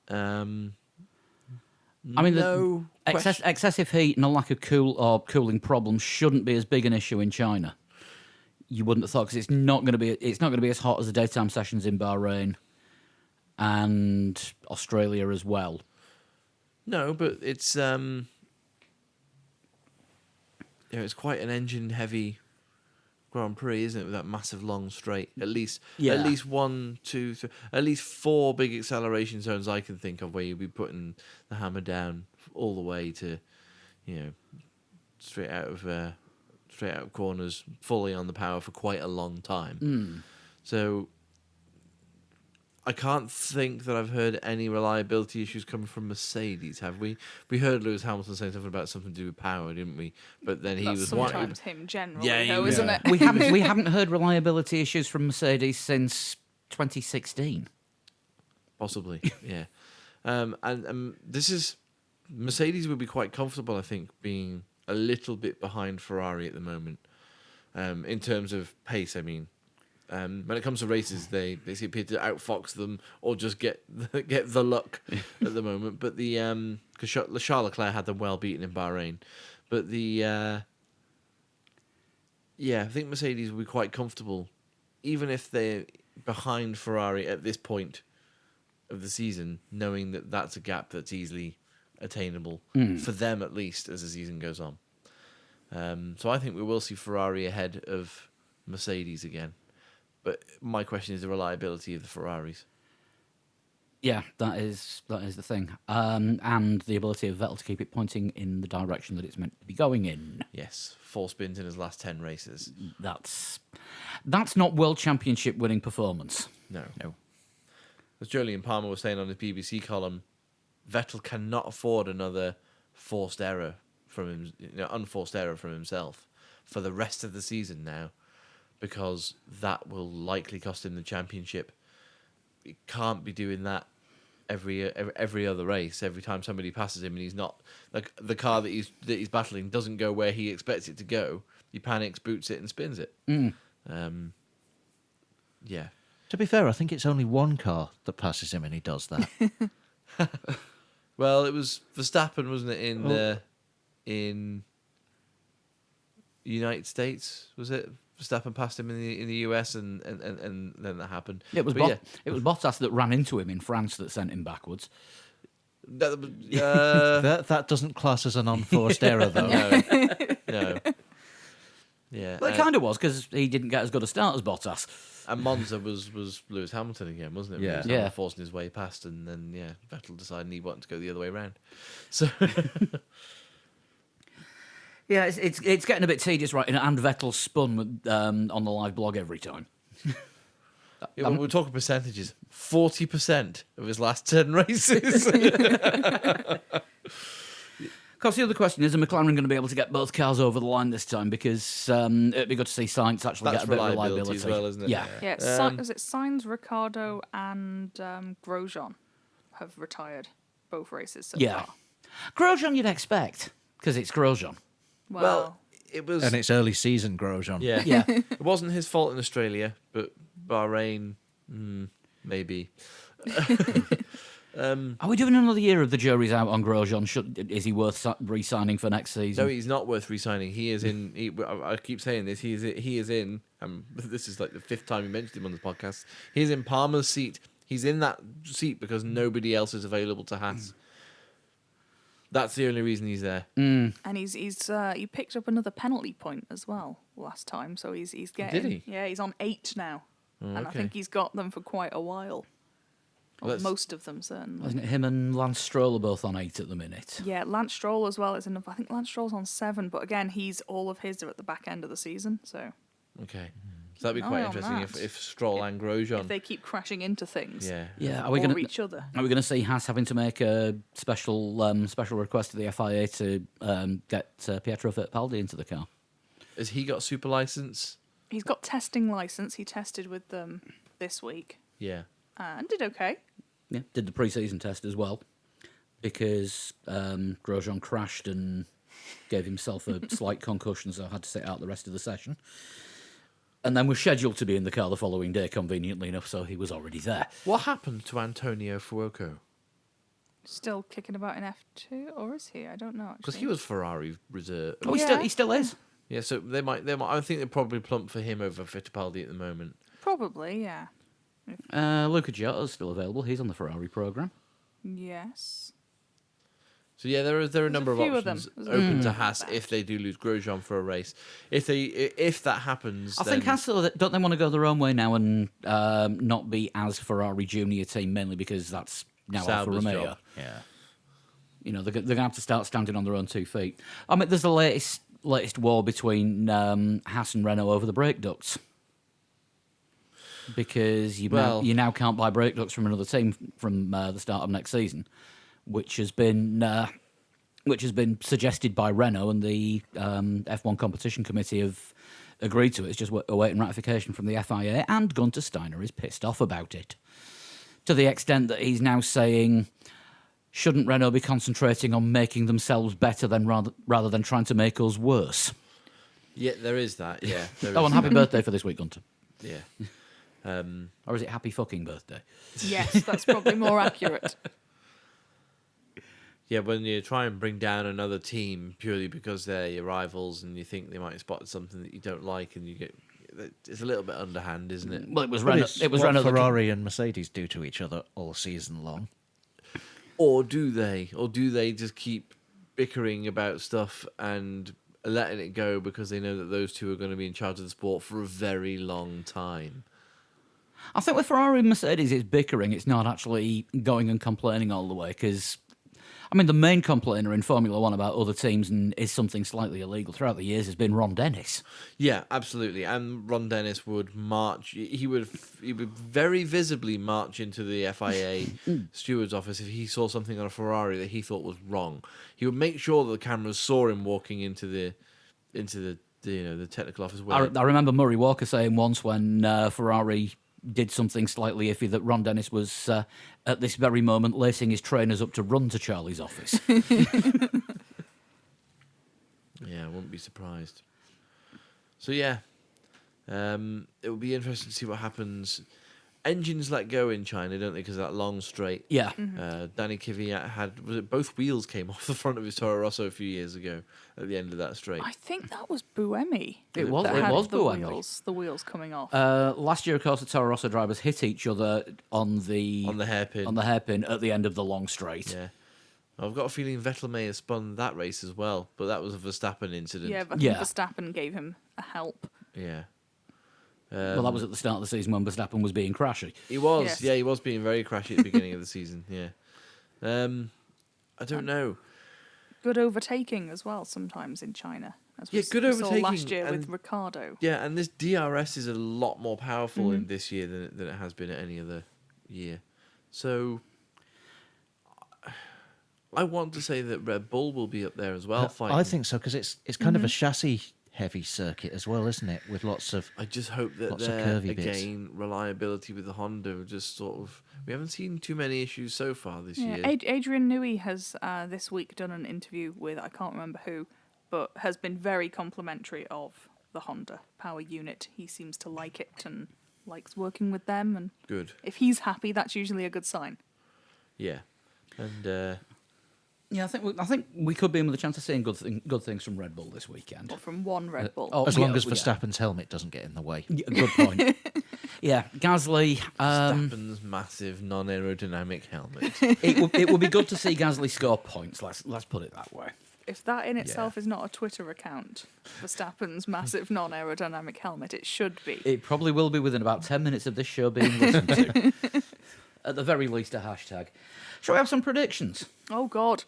I mean, no question. excessive heat and a lack of cooling problems shouldn't be as big an issue in China. You wouldn't have thought, because it's not going to be as hot as the daytime sessions in Bahrain and Australia as well. No, but it's it's quite an engine-heavy Grand Prix, isn't it? With that massive long straight, at least 1, 2, 3, at least 4 big acceleration zones I can think of where you'll be putting the hammer down all the way to, straight out of corners, fully on the power for quite a long time. So I can't think that I've heard any reliability issues coming from Mercedes, have we? We heard Lewis Hamilton saying something about something to do with power, didn't we? But then he That's was sometimes him generally, Yeah, though, yeah. isn't it? We haven't heard reliability issues from Mercedes since 2016. Possibly, yeah. And this is Mercedes would be quite comfortable, I think, being a little bit behind Ferrari at the moment, in terms of pace. I mean, When it comes to races, they appear to outfox them or just get the luck at the moment. But because Charles Leclerc had them well beaten in Bahrain, but I think Mercedes will be quite comfortable, even if they're behind Ferrari at this point of the season, knowing that that's a gap that's easily attainable for them at least as the season goes on. So I think we will see Ferrari ahead of Mercedes again. But my question is the reliability of the Ferraris. Yeah, that is the thing, and the ability of Vettel to keep it pointing in the direction that it's meant to be going in. Yes, 4 spins in his last 10 races. That's not World Championship winning performance. No. As Jolyon Palmer was saying on his BBC column, Vettel cannot afford another forced error from him, unforced error from himself for the rest of the season now, because that will likely cost him the championship. He can't be doing that every other race. Every time somebody passes him and he's not, like, the car that he's battling doesn't go where he expects it to go, he panics, boots it, and spins it. Yeah. To be fair, I think it's only one car that passes him and he does that. Well, it was Verstappen, wasn't it? In United States, was it? Verstappen passed him in the US, and then that happened. It was But it was Bottas that ran into him in France that sent him backwards. That doesn't class as an unforced error, though. No. Yeah. Well, it kind of was, because he didn't get as good a start as Bottas. And Monza was Lewis Hamilton again, wasn't it? Yeah. Lewis Hamilton forcing his way past, and then Vettel decided he wanted to go the other way around. So Yeah, it's getting a bit tedious, right? And Vettel spun on the live blog every time. yeah, we're talking percentages. 40% of his last 10 races. Of course, the other question is, are McLaren going to be able to get both cars over the line this time? Because it'd be good to see Sainz actually That's get a bit of reliability reliability as well, isn't it? Yeah. Yeah, is it Sainz, Ricciardo, and Grosjean have retired both races so Yeah. far? Grosjean you'd expect, because it's Grosjean. Well, it was. And it's early season Grosjean. Yeah. Yeah. It wasn't his fault in Australia, but Bahrain, maybe. Are we doing another year of the jury's out on Grosjean? Is he worth re-signing for next season? No, he's not worth re-signing. He is in. I keep saying this. He is in. This is like the 5th time we mentioned him on the podcast. He's in Palmer's seat. He's in that seat because nobody else is available to Haas. That's the only reason he's there. And he picked up another penalty point as well last time, so he's getting. Did he? Yeah, he's on 8 now, and I okay. think he's got them for quite a while. Well, that's- Most of them, certainly. Isn't it him and Lance Stroll are both on 8 at the minute? Yeah, Lance Stroll as well is in. I think Lance Stroll's on 7, but again, all of his are at the back end of the season. So Okay. So that'd be Keep an quite eye on interesting that. if Stroll and Grosjean. if they keep crashing into things, Yeah. Yeah. or each other. Are we going to see Haas having to make a special request to the FIA to get Pietro Fittipaldi into the car? Has he got super license? He's got testing license. He tested with them this week Yeah. and did okay. Yeah, did the pre-season test as well, because Grosjean crashed and gave himself a slight concussion, so had to sit out the rest of the session. And then was scheduled to be in the car the following day, conveniently enough, so he was already there. What happened to Antonio Fuoco? Still kicking about in F2, or is he? I don't know. Because Actually, he was Ferrari reserve. Oh, Yeah. he still is. Yeah, so they might. I think they probably plump for him over Fittipaldi at the moment. probably, yeah. Luca Giotto's still available. He's on the Ferrari program. Yes. So yeah, there are a number of few of options them. open to Haas if they do lose Grosjean for a race. If that happens, I then think Haas, though, don't they want to go their own way now and not be as Ferrari junior team, mainly because that's now Alfa Sauber's Romeo. job. Yeah. You know, they're going to have to start standing on their own 2 feet. I mean, there's the latest war between Haas and Renault over the brake ducts. Because you now can't buy brake ducts from another team from the start of next season, which has been suggested by Renault, and the F1 competition committee have agreed to it. It's just awaiting ratification from the FIA, and Gunter Steiner is pissed off about it, to the extent that he's now saying, shouldn't Renault be concentrating on making themselves better rather than trying to make us worse? Yeah, there is that. Yeah. There Oh, is and happy that. birthday for this week, Gunter. Yeah. Or is it happy fucking birthday? Yes, that's probably more accurate. Yeah, when you try and bring down another team purely because they're your rivals and you think they might have spotted something that you don't like, and you get, it's a little bit underhand, isn't it? Well, it was But Renault. it's It was what Renault. Ferrari and Mercedes do to each other all season long. Or do they? Or do they just keep bickering about stuff and letting it go because they know that those two are going to be in charge of the sport for a very long time? I think with Ferrari and Mercedes, it's bickering. It's not actually going and complaining all the way. Because, I mean, the main complainer in Formula One about other teams and is something slightly illegal throughout the years has been Ron Dennis. Yeah, absolutely. And Ron Dennis would march. He would very visibly march into the FIA steward's office if he saw something on a Ferrari that he thought was wrong. He would make sure that the cameras saw him walking into the the technical office. I remember Murray Walker saying once when Ferrari did something slightly iffy that Ron Dennis was at this very moment lacing his trainers up to run to Charlie's office. Yeah, I wouldn't be surprised. So yeah, it will be interesting to see what happens. Engines let go in China, don't they? Because of that long straight. Yeah. Danny Kvyat had both wheels came off the front of his Toro Rosso a few years ago at the end of that straight. I think that was Buemi. It was. that It had was the Buemi. the wheels coming off. Last year, of course, the Toro Rosso drivers hit each other on the hairpin. at the end of the long straight. Yeah. I've got a feeling Vettel may have spun that race as well, but that was a Verstappen incident. yeah, but I Yeah. think Verstappen gave him a help. Yeah. Well, that was at the start of the season when Verstappen was being crashy. He was. Yes. Yeah, he was being very crashy at the beginning of the season. Yeah. I don't know. Good overtaking as well sometimes in China. As Yeah, good we saw overtaking last year with and- Ricardo. Yeah, and this DRS is a lot more powerful in this year than it has been at any other year. So I want to say that Red Bull will be up there as well fighting. I think so because it's kind of a chassis heavy circuit as well, isn't it? With lots of I just hope that Lots of their, curvy bits. again, reliability with the Honda just sort of... We haven't seen too many issues so far this Yeah, year. Adrian Newey has this week done an interview with, I can't remember who, but has been very complimentary of the Honda power unit. He seems to like it and likes working with them. And Good. if he's happy, that's usually a good sign. Yeah. And Yeah, I think we could be in with a chance of seeing good things from Red Bull this weekend. Or from one Red Bull. as long as yeah. Verstappen's helmet doesn't get in the way. Yeah, good point. Yeah, Gasly. Verstappen's massive non-aerodynamic helmet. It would be good to see Gasly score points. Let's put it that way. If that in itself is not a Twitter account, Verstappen's massive non-aerodynamic helmet, it should be. It probably will be within about 10 minutes of this show being listened to. At the very least, a hashtag. Shall we have some predictions? Oh, God.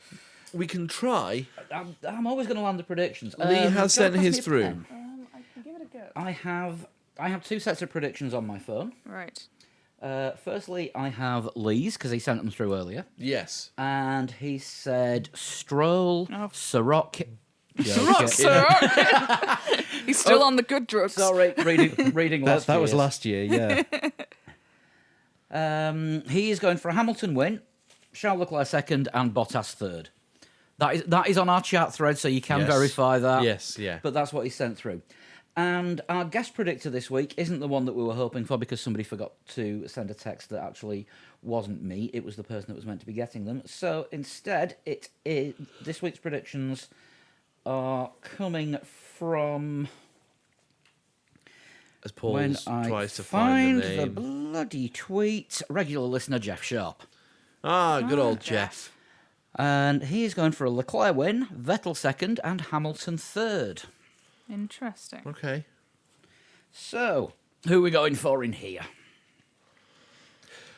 We can try. I'm always going to land the predictions. Lee has go sent pass his me a through. pen. I can give it a go. I have two sets of predictions on my phone. Right. Firstly, I have Lee's, because he sent them through earlier. Yes. And he said Stroll, Oh. Sirok... Not sir. He's still on the good drugs. Sorry, reading last That was year's. last year, yeah. He is going for a Hamilton win, Charles Leclerc second, and Bottas third. That is on our chat thread, so you can Yes. verify that. Yes, yeah. But that's what he sent through. And our guest predictor this week isn't the one that we were hoping for because somebody forgot to send a text that actually wasn't me. It was the person that was meant to be getting them. So instead, this week's predictions are coming from... As Paul when tries to I find the the name. bloody tweet, regular listener Jeff Sharp. Good old Jeff. Jeff. And he is going for a Leclerc win, Vettel second, and Hamilton third. Interesting. Okay. So, who are we going for in here?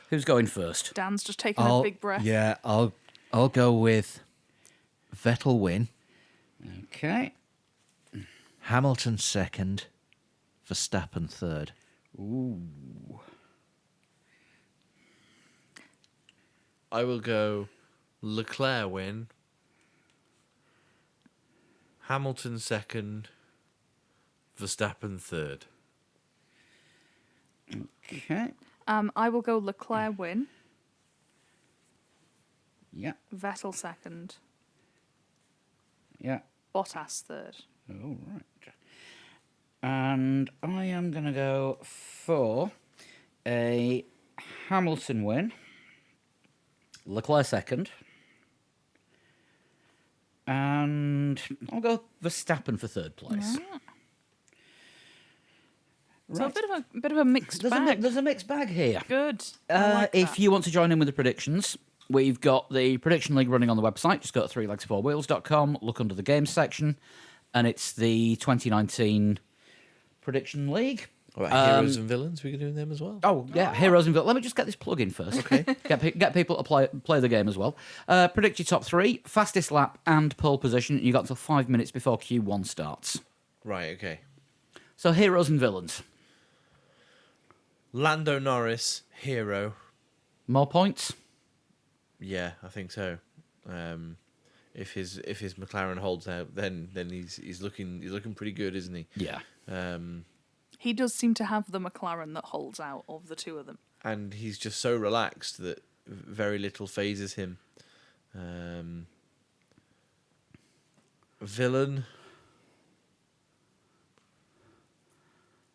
Who's going first? Dan's just taking a big breath. Yeah, I'll go with Vettel win, Okay. Hamilton second, Verstappen third. I will go Leclerc win, Hamilton second, Verstappen third. Okay. I will go Leclerc win, Yeah. Vettel second, Yeah. Bottas third. All right. And I am going to go for a Hamilton win, Leclerc second, and I'll go Verstappen for third place. So a bit of a mixed bag. There's a mixed bag here. Good. I like If that. you want to join in with the predictions, we've got the prediction league running on the website. Just go to 3legs4wheels.com, look under the games section, and it's the 2019 prediction league. What about heroes and villains? We could do them as well. Oh, yeah, heroes and villains. Let me just get this plug in first. Okay. Get people to play the game as well. Predict your top three, fastest lap and pole position. You got until 5 minutes before Q1 starts. Right, okay. So heroes and villains. Lando Norris, hero. More points? Yeah, I think so. If his McLaren holds out, then he's looking pretty good, isn't he? Yeah. He does seem to have the McLaren that holds out of the two of them. And he's just so relaxed that very little phases him. Villain.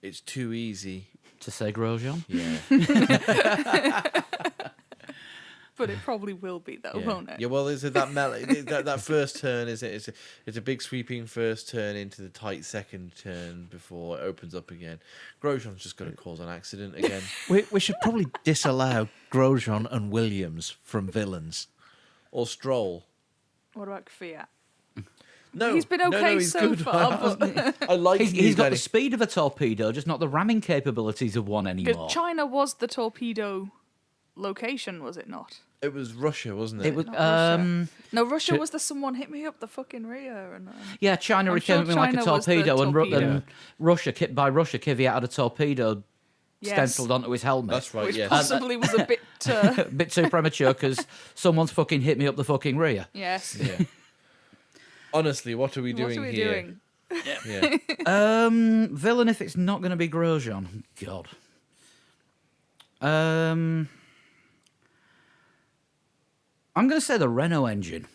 It's too easy. To say Grosjean? Yeah. But it probably will be, though, Yeah. won't it? Yeah, well, that first turn it's a big sweeping first turn into the tight second turn before it opens up again. Grosjean's just going to cause an accident again. We should probably disallow Grosjean and Williams from villains. Or Stroll. What about Fiat? No, He's been okay he's so good. far, but I like He's got the speed of a torpedo, just not the ramming capabilities of one anymore. China was the torpedo location, was it not? It was Russia, wasn't it? It was, Not Russia. No, Russia Ch- was the someone hit me up the fucking rear. And yeah, China I'm came sure like a China was the torpedo, and torpedo. Russia, Kvyat had a torpedo Yes. stenciled onto his helmet. That's right. Which Yes. possibly was a bit... A bit too premature because someone's fucking hit me up the fucking rear. yes. Yeah. Honestly, what are we doing What are we here? doing? Yeah. Villain if it's not going to be Grosjean. God. I'm going to say the Renault engine.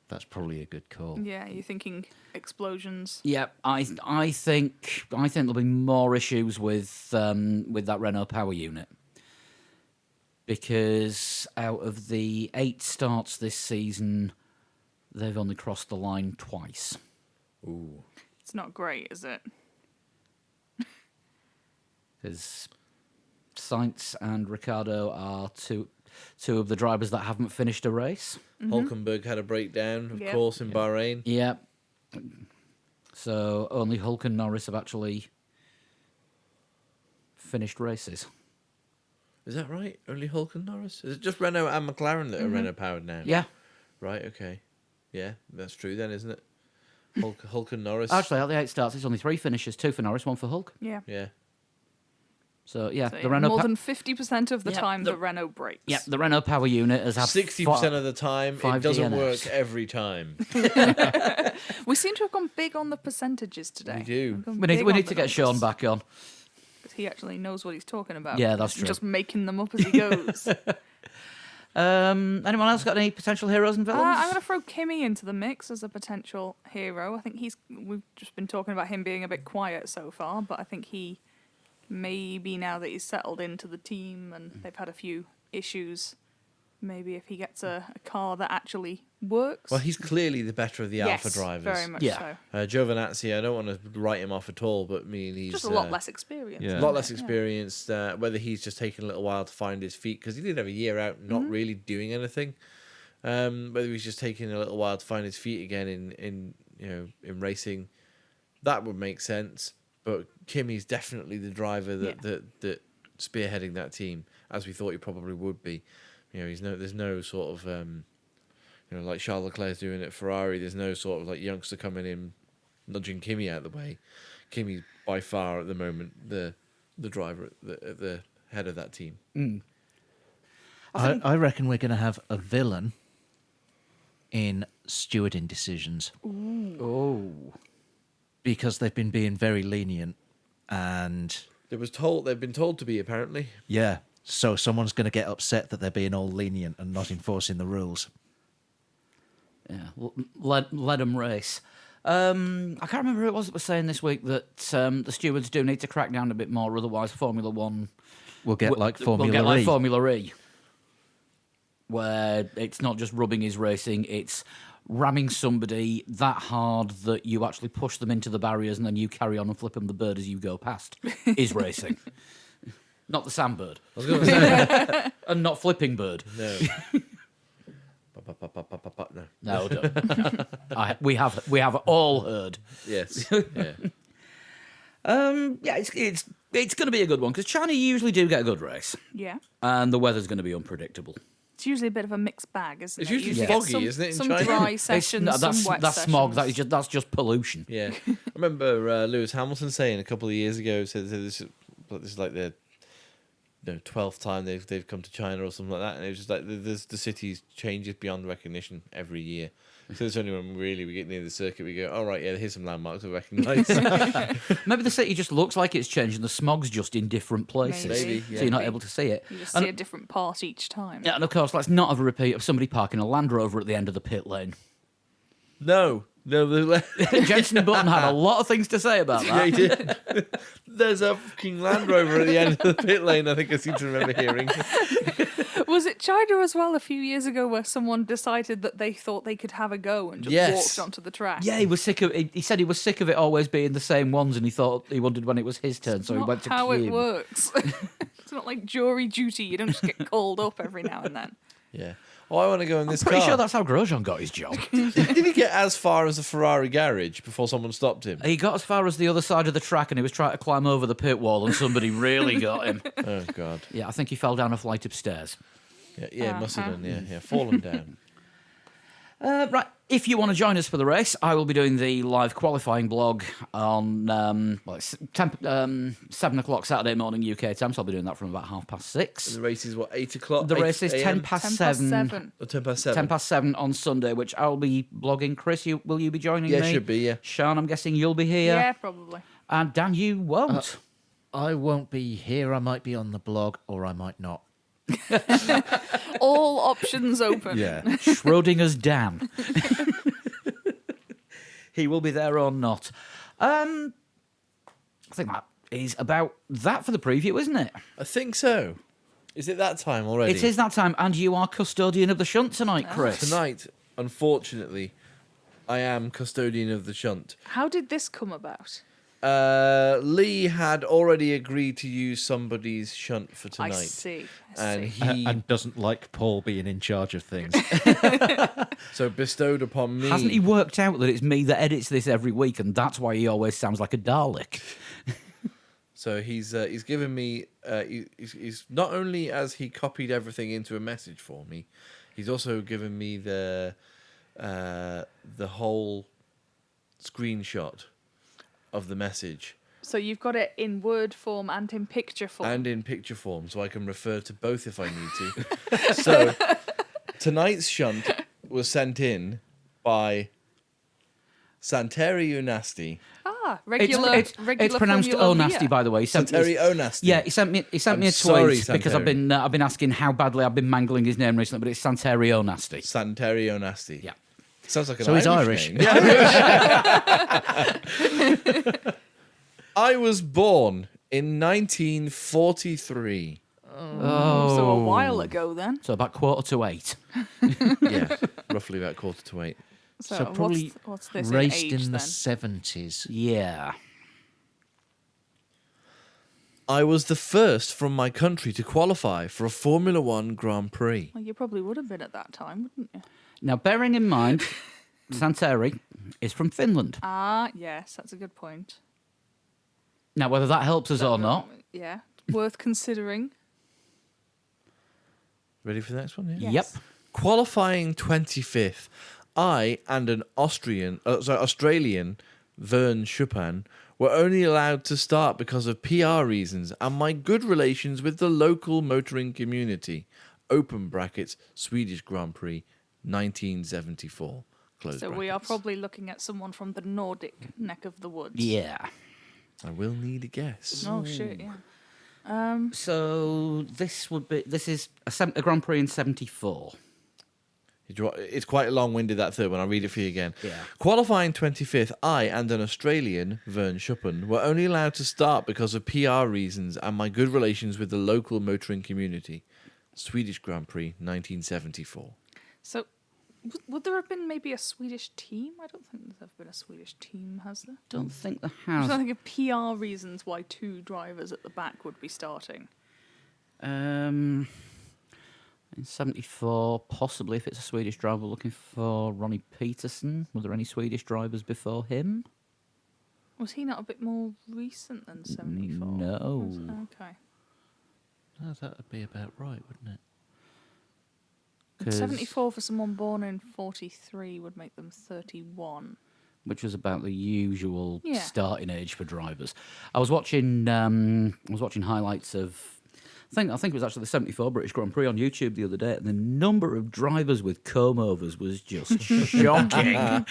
That's probably a good call. Yeah, you're thinking explosions. Yeah, I think there'll be more issues with that Renault power unit because out of the 8 starts this season, they've only crossed the line twice. Ooh. It's not great, is it? Because Sainz and Ricciardo are two of the drivers that haven't finished a race. Hulkenberg had a breakdown, of Yep. course, in Bahrain. Yeah. So only Hulk and Norris have actually finished races. Is that right? Only Hulk and Norris? Is it just Renault and McLaren that are Renault powered now? Yeah. Right. Okay. Yeah, that's true then, isn't it? Hulk and Norris. Actually, out of the 8 starts, it's only 3 finishes, 2 for Norris, 1 for Hulk. Yeah. Yeah. So, yeah, So, the yeah, Renault... more than 50% of the Yeah, time the- the Renault breaks. Yeah, the Renault power unit has had 60% of the time, it 5 doesn't DNFs. work every time. We seem to have gone big on the percentages today. We do. We've gone We big need on to the get Sean numbers, back on. 'cause he actually knows what he's talking about. Yeah, that's He's true. just making them up as he goes. Anyone else got any potential heroes and villains? I'm going to throw Kimmy into the mix as a potential hero. I think we've just been talking about him being a bit quiet so far, but I think he maybe now that he's settled into the team and they've had a few issues, maybe if he gets a car that actually works. Well, he's clearly the better of the yes, alpha drivers. very much Yeah. so. Giovinazzi, I don't want to write him off at all, but he's Just a lot less experience. yeah. a lot less experienced. Whether he's just taken a little while to find his feet because he did have a year out not really doing anything. Whether he's just taking a little while to find his feet again in racing, that would make sense. But Kimmy's definitely the driver that spearheading that team, as we thought he probably would be. There's no sort of like Charles Leclerc's doing at Ferrari. There's no sort of like youngster coming in, nudging Kimmy out of the way. Kimmy's by far at the moment the driver at the head of that team. I reckon we're going to have a villain in stewarding decisions Oh. because they've been being very lenient and They've been told to be apparently. yeah, so someone's going to get upset that they're being all lenient and not enforcing the rules. Yeah, let them race. I can't remember who it was that was saying this week that the stewards do need to crack down a bit more, otherwise Formula One We'll get like will Formula get like E. Formula E, where it's not just rubbing his racing, it's ramming somebody that hard that you actually push them into the barriers and then you carry on and flip them the bird as you go past. Is racing. Not the sandbird. I was going to say And not flipping bird. no. No. No, don't. We have all heard. Yes. Yeah. Yeah, it's going to be a good one because China usually do get a good race, Yeah. and the weather's going to be unpredictable. It's usually a bit of a mixed bag, isn't It's it? usually You get foggy, some, isn't it, in some China? dry It's- sessions, no, some wet that's sessions. smog. That's just pollution. Yeah. I remember Lewis Hamilton saying a couple of years ago, said this is like the 12th time they've come to China or something like that, and it was just like the city changes beyond recognition every year. So it's only when we get near the circuit we go, all right, yeah, here's some landmarks we recognise. Maybe the city just looks like it's changed, and the smog's just in different places, Maybe, so you're not maybe. able to see it. You just And- see a different part each time. Yeah, and of course, let's not have a repeat of somebody parking a Land Rover at the end of the pit lane. no, Jensen Button had a lot of things to say about yeah, he that. did. There's a fucking Land Rover at the end of the pit lane. I think I seem to remember hearing. Was it China as well a few years ago where someone decided that they thought they could have a go and just Yes. walked onto the track? Yeah, he was sick of. He said he was sick of it always being the same ones, and he wondered when it was his turn, so he Not went to how it queue. works. It's not like jury duty. You don't just get called up every now and then. Yeah. Oh, I want to go in this Pretty car. sure that's how Grosjean got his job. Did he get as far as the Ferrari garage before someone stopped him? He got as far as the other side of the track, and he was trying to climb over the pit wall, and somebody really got him. Oh, God. Yeah, I think he fell down a flight of stairs. Yeah, must have done, yeah. Fallen down. Right, if you want to join us for the race, I will be doing the live qualifying blog on it's 7 o'clock Saturday morning UK time, so I'll be doing that from about 6:30. The race is, 8 o'clock? The 8 race is 10 a.m.? past 10 past 7. 7. Or 10 past 7? 10 past 7 on Sunday, which I'll be blogging. Chris, will you be joining me? Yeah, should be, yeah. Sean, I'm guessing you'll be here. Yeah, probably. And Dan, you won't. I won't be here. I might be on the blog, or I might not. All options open. Schrodinger's Dan. He will be there or not. I think that is about that for the preview, isn't it? I think so. Is it that time already? It is that time, and you are custodian of the shunt tonight, Chris. Tonight, unfortunately, I am custodian of the shunt. How did this come about? Lee had already agreed to use somebody's shunt for tonight. I see. And see. he And doesn't like Paul being in charge of things. so bestowed upon me. Hasn't he worked out that it's me that edits this every week, and that's why he always sounds like a Dalek? So he's given me. He's not only has he copied everything into a message for me, he's also given me the whole screenshot of the message So you've got it in word form and in picture form. and in picture form, so I can refer to both if I need to. So tonight's shunt was sent in by Santeri Unasti. Regular. It's pronounced Formula "oh nasty," Mia. by the way. Santeri Onasti. Yeah, he sent me I'm a tweet sorry, because I've Santeri. been asking how badly I've been mangling his name recently, but it's Santerio Nasty. Santeri Onasti. Yeah. Sounds like an So he's Irish. Irish. name. I was born in 1943. So a while ago then. So about 7:45. Yeah, roughly about 7:45. So, So probably what's this raced in age in the then? 70s. Yeah. I was the first from my country to qualify for a Formula One Grand Prix. Well, you probably would have been at that time, wouldn't you? Now, bearing in mind, Santeri is from Finland. Ah, yes, that's a good point. Now, whether that helps us or not, Yeah, worth considering. Ready for the next one? Yeah. Yes. Yep. Qualifying 25th, I and an Australian, Vern Chupin, were only allowed to start because of PR reasons and my good relations with the local motoring community. Open brackets, Swedish Grand Prix, 1974. Close So brackets. we are probably looking at someone from the Nordic neck of the woods. Yeah. I will need a guess. Oh shit, yeah. So this is a Grand Prix in 74. It's quite long-winded, that third one. I'll read it for you again. Yeah. Qualifying 25th, I and an Australian, Vern Schuppen, were only allowed to start because of PR reasons and my good relations with the local motoring community. Swedish Grand Prix, 1974. So, would there have been maybe a Swedish team? I don't think there's ever been a Swedish team, has there? Don't think there I'm has. trying to think of PR reasons why 2 drivers at the back would be starting. In 74, possibly, if it's a Swedish driver, looking for Ronnie Peterson. Were there any Swedish drivers before him? Was he not a bit more recent than 74? No. Okay. No, that would be about right, wouldn't it? And 'Cause- 74 for someone born in 43 would make them 31. Which was about the usual Yeah. starting age for drivers. I was watching highlights of. I think it was actually the 74 British Grand Prix on YouTube the other day, and the number of drivers with comb overs was just shocking.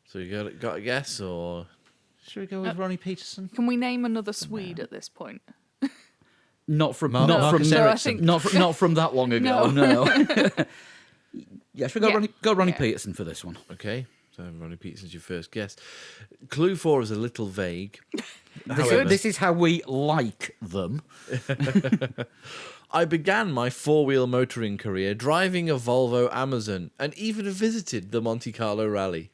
So you got a guess, or Should we go with Ronnie Peterson? Can we name another Swede at this point? Not from Marcus not No, I Ericsson. think- not from that long ago. No. Yeah, should we go Yeah. Ronnie Yeah. Peterson for this one? okay? So Ronnie Peterson's your first guess. Clue 4 is a little vague. This is how we like them. I began my four-wheel motoring career driving a Volvo Amazon and even visited the Monte Carlo Rally.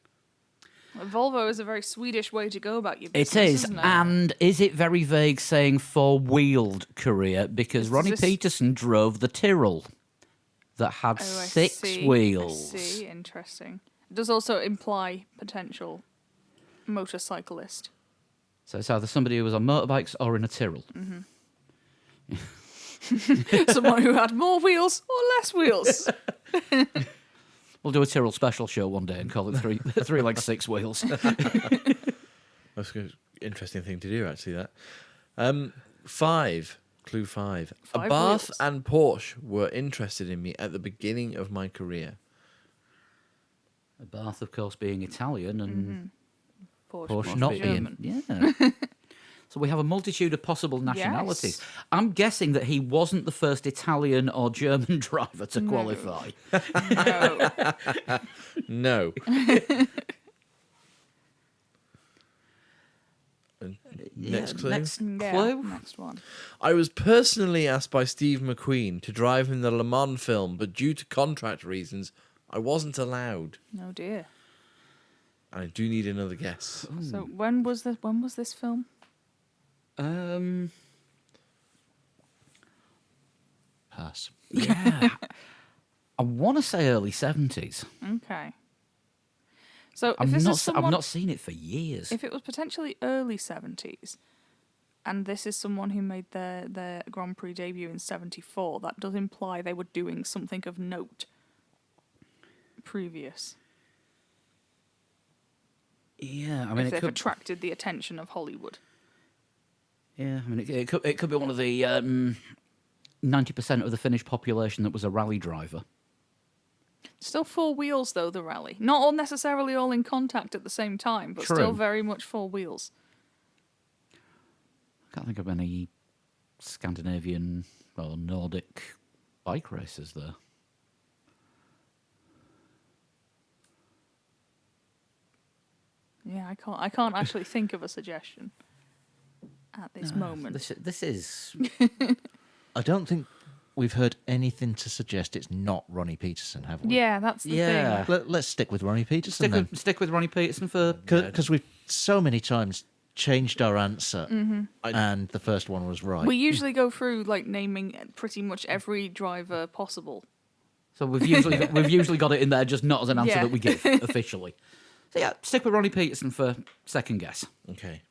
Volvo is a very Swedish way to go about your It business, is, isn't it? and is it very vague saying four-wheeled career? Because Ronnie this- Peterson drove the Tyrrell that had Oh, I 6 see, wheels. I see, interesting. It does also imply potential motorcyclist. So it's either somebody who was on motorbikes or in a Tyrrell. Someone who had more wheels or less wheels. We'll do a Tyrrell special show one day and call it three like 6 wheels. That's an interesting thing to do, actually, that. 5. Clue 5. A 5 Bath wheels. and Porsche were interested in me at the beginning of my career. Bath, of course, being Italian and Porsche, Porsche not German. being. Yeah. So we have a multitude of possible nationalities. Yes. I'm guessing that he wasn't the first Italian or German driver to qualify. No. No. And next clue. Next Yeah, clue. next one. I was personally asked by Steve McQueen to drive in the Le Mans film, but due to contract reasons, I wasn't allowed. Oh dear. I do need another guess. So when was this film? Pass. Yeah. I want to say early 70s. Okay. So if I've this not, is someone, I've not seen it for years. if it was potentially early 70s, and this is someone who made their Grand Prix debut in 74, that does imply they were doing something of note previous. Yeah, I mean, If it they've could. attracted the attention of Hollywood. Yeah, I mean, it could be one of the 90% of the Finnish population that was a rally driver. Still 4 wheels, though, the rally. Not all necessarily all in contact at the same time, but True. still very much 4 wheels. I can't think of any Scandinavian or Nordic bike races there. Yeah, I can't actually think of a suggestion at this moment. This is I don't think we've heard anything to suggest it's not Ronnie Peterson, have we? Yeah, that's the Yeah. thing. Let's stick with Ronnie Peterson stick with Ronnie Peterson for. because we've so many times changed our answer, and the first one was right. We usually go through like naming pretty much every driver possible. So we've usually got it in there, just not as an answer Yeah. that we give officially. So yeah, stick with Ronnie Peterson for second guess. Okay.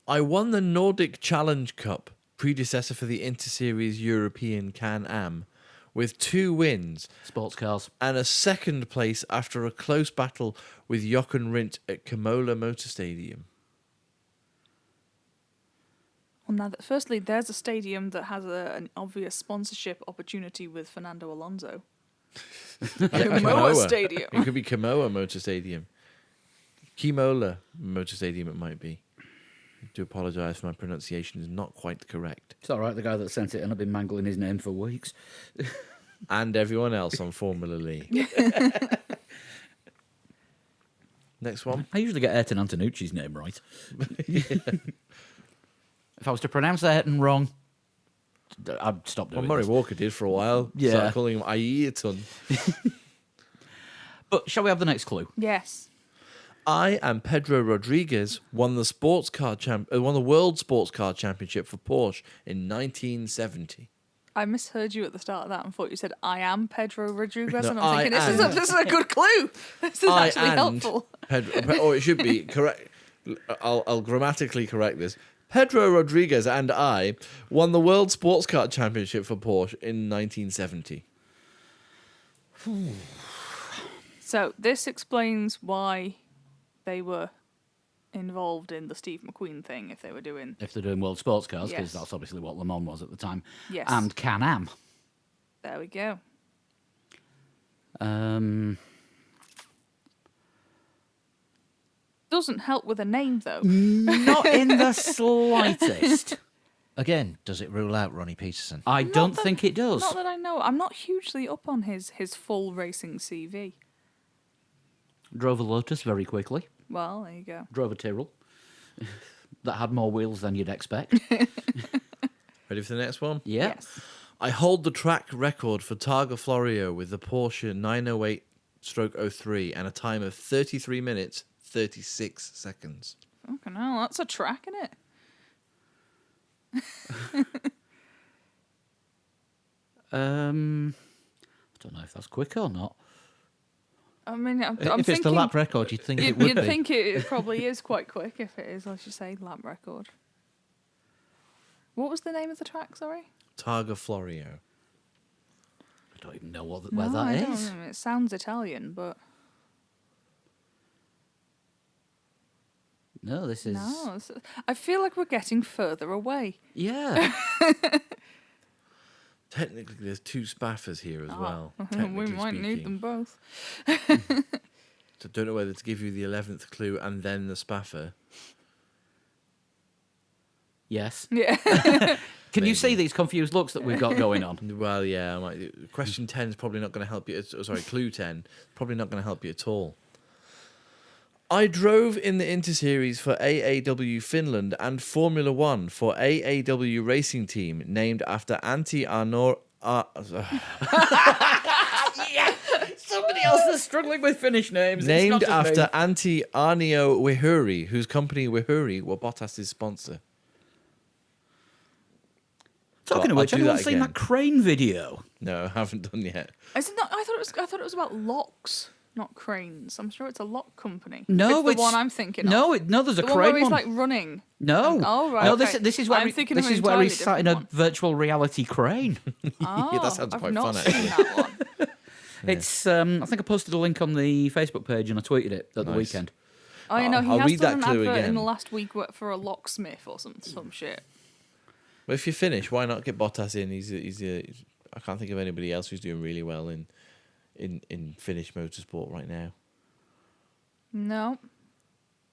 I won the Nordic Challenge Cup, predecessor for the Interseries European Can-Am, with 2 wins Sports cars. and a second place after a close battle with Jochen Rindt at Kimola Motor Stadium. Well, now, firstly, there's a stadium that has an obvious sponsorship opportunity with Fernando Alonso. Kimoa Stadium. It could be Kimoa Motor Stadium. Kimola Motor Stadium, it might be. I do apologise for my pronunciation is not quite correct. It's all right. The guy that sent it, and I've been mangling his name for weeks. And everyone else on Formula Lee. Next one. I usually get Ayrton Antonucci's name right. If I was to pronounce Ayrton wrong, I'd stop Well, doing Murray this. Walker did for a while. Yeah. Started calling him Ayrton. But shall we have the next clue? Yes. I and Pedro Rodriguez won the won the World Sports Car Championship for Porsche in 1970. I misheard you at the start of that and thought you said, I am Pedro Rodriguez. No, and I'm thinking, this is a good clue. This is I actually and helpful. or it should be correct. I'll grammatically correct this. Pedro Rodriguez and I won the World Sports Car Championship for Porsche in 1970. So this explains why they were involved in the Steve McQueen thing if they were doing... If they're doing world sports cars, because Yes. that's obviously what Le Mans was at the time. Yes. And Can-Am. There we go. Doesn't help with a name, though. Not in the slightest. Again, does it rule out Ronnie Peterson? I Not don't that- think it does. Not that I know. I'm not hugely up on his full racing CV. Drove a Lotus very quickly. Well, there you go. Drove a Tyrrell. That had more wheels than you'd expect. Ready for the next one? Yeah. Yes. I hold the track record for Targa Florio with the Porsche 908/03 and a time of 33 minutes, 36 seconds. Fucking hell, that's a track, isn't it? I don't know if that's quick or not. I mean, I'm If it's thinking, the lap record, you'd think it would you'd be. think it probably is quite quick if it is, as you say, lap record. What was the name of the track, sorry? Targa Florio. I don't even know where No, that I don't is. know. It sounds Italian, but No, this is... no. I feel like we're getting further away. Yeah. Technically, there's two Spaffers here as well. we technically might need speaking. them both. So don't know whether to give you the 11th clue and then the Spaffer. Yes. Yeah. Can you Maybe. see these confused looks that we've got going on? Well, yeah. Question 10 is probably not going to help you. Sorry, clue 10. Probably not going to help you at all. I drove in the Interseries for AAW Finland and Formula One for AAW Racing Team, named after Antti Arnor. Somebody else is struggling with Finnish names. Named after Antti Arnio Wihuri, whose company Wihuri were Bottas's sponsor. Talking of I'll which, do anyone that seen again. that crane video? No, I haven't done yet. Is it not? I thought it was about locks, not cranes. I'm sure it's a lock company. No, it's the one I'm thinking No, of. no, there's a The one crane where he's one. like running. No. Oh, right, No, okay. this is where I'm thinking of this an is where entirely he's sat in a different virtual reality crane. Oh, that sounds I've quite not fun, seen actually. that one. It's I think I posted a link on the Facebook page and I tweeted it at the Nice. weekend. Oh, you know, he I'll has read done that an clue advert in again. the last week for a locksmith or some shit. Well, if you finish, why not get Bottas in? I can't think of anybody else who's doing really well in Finnish motorsport right now. No.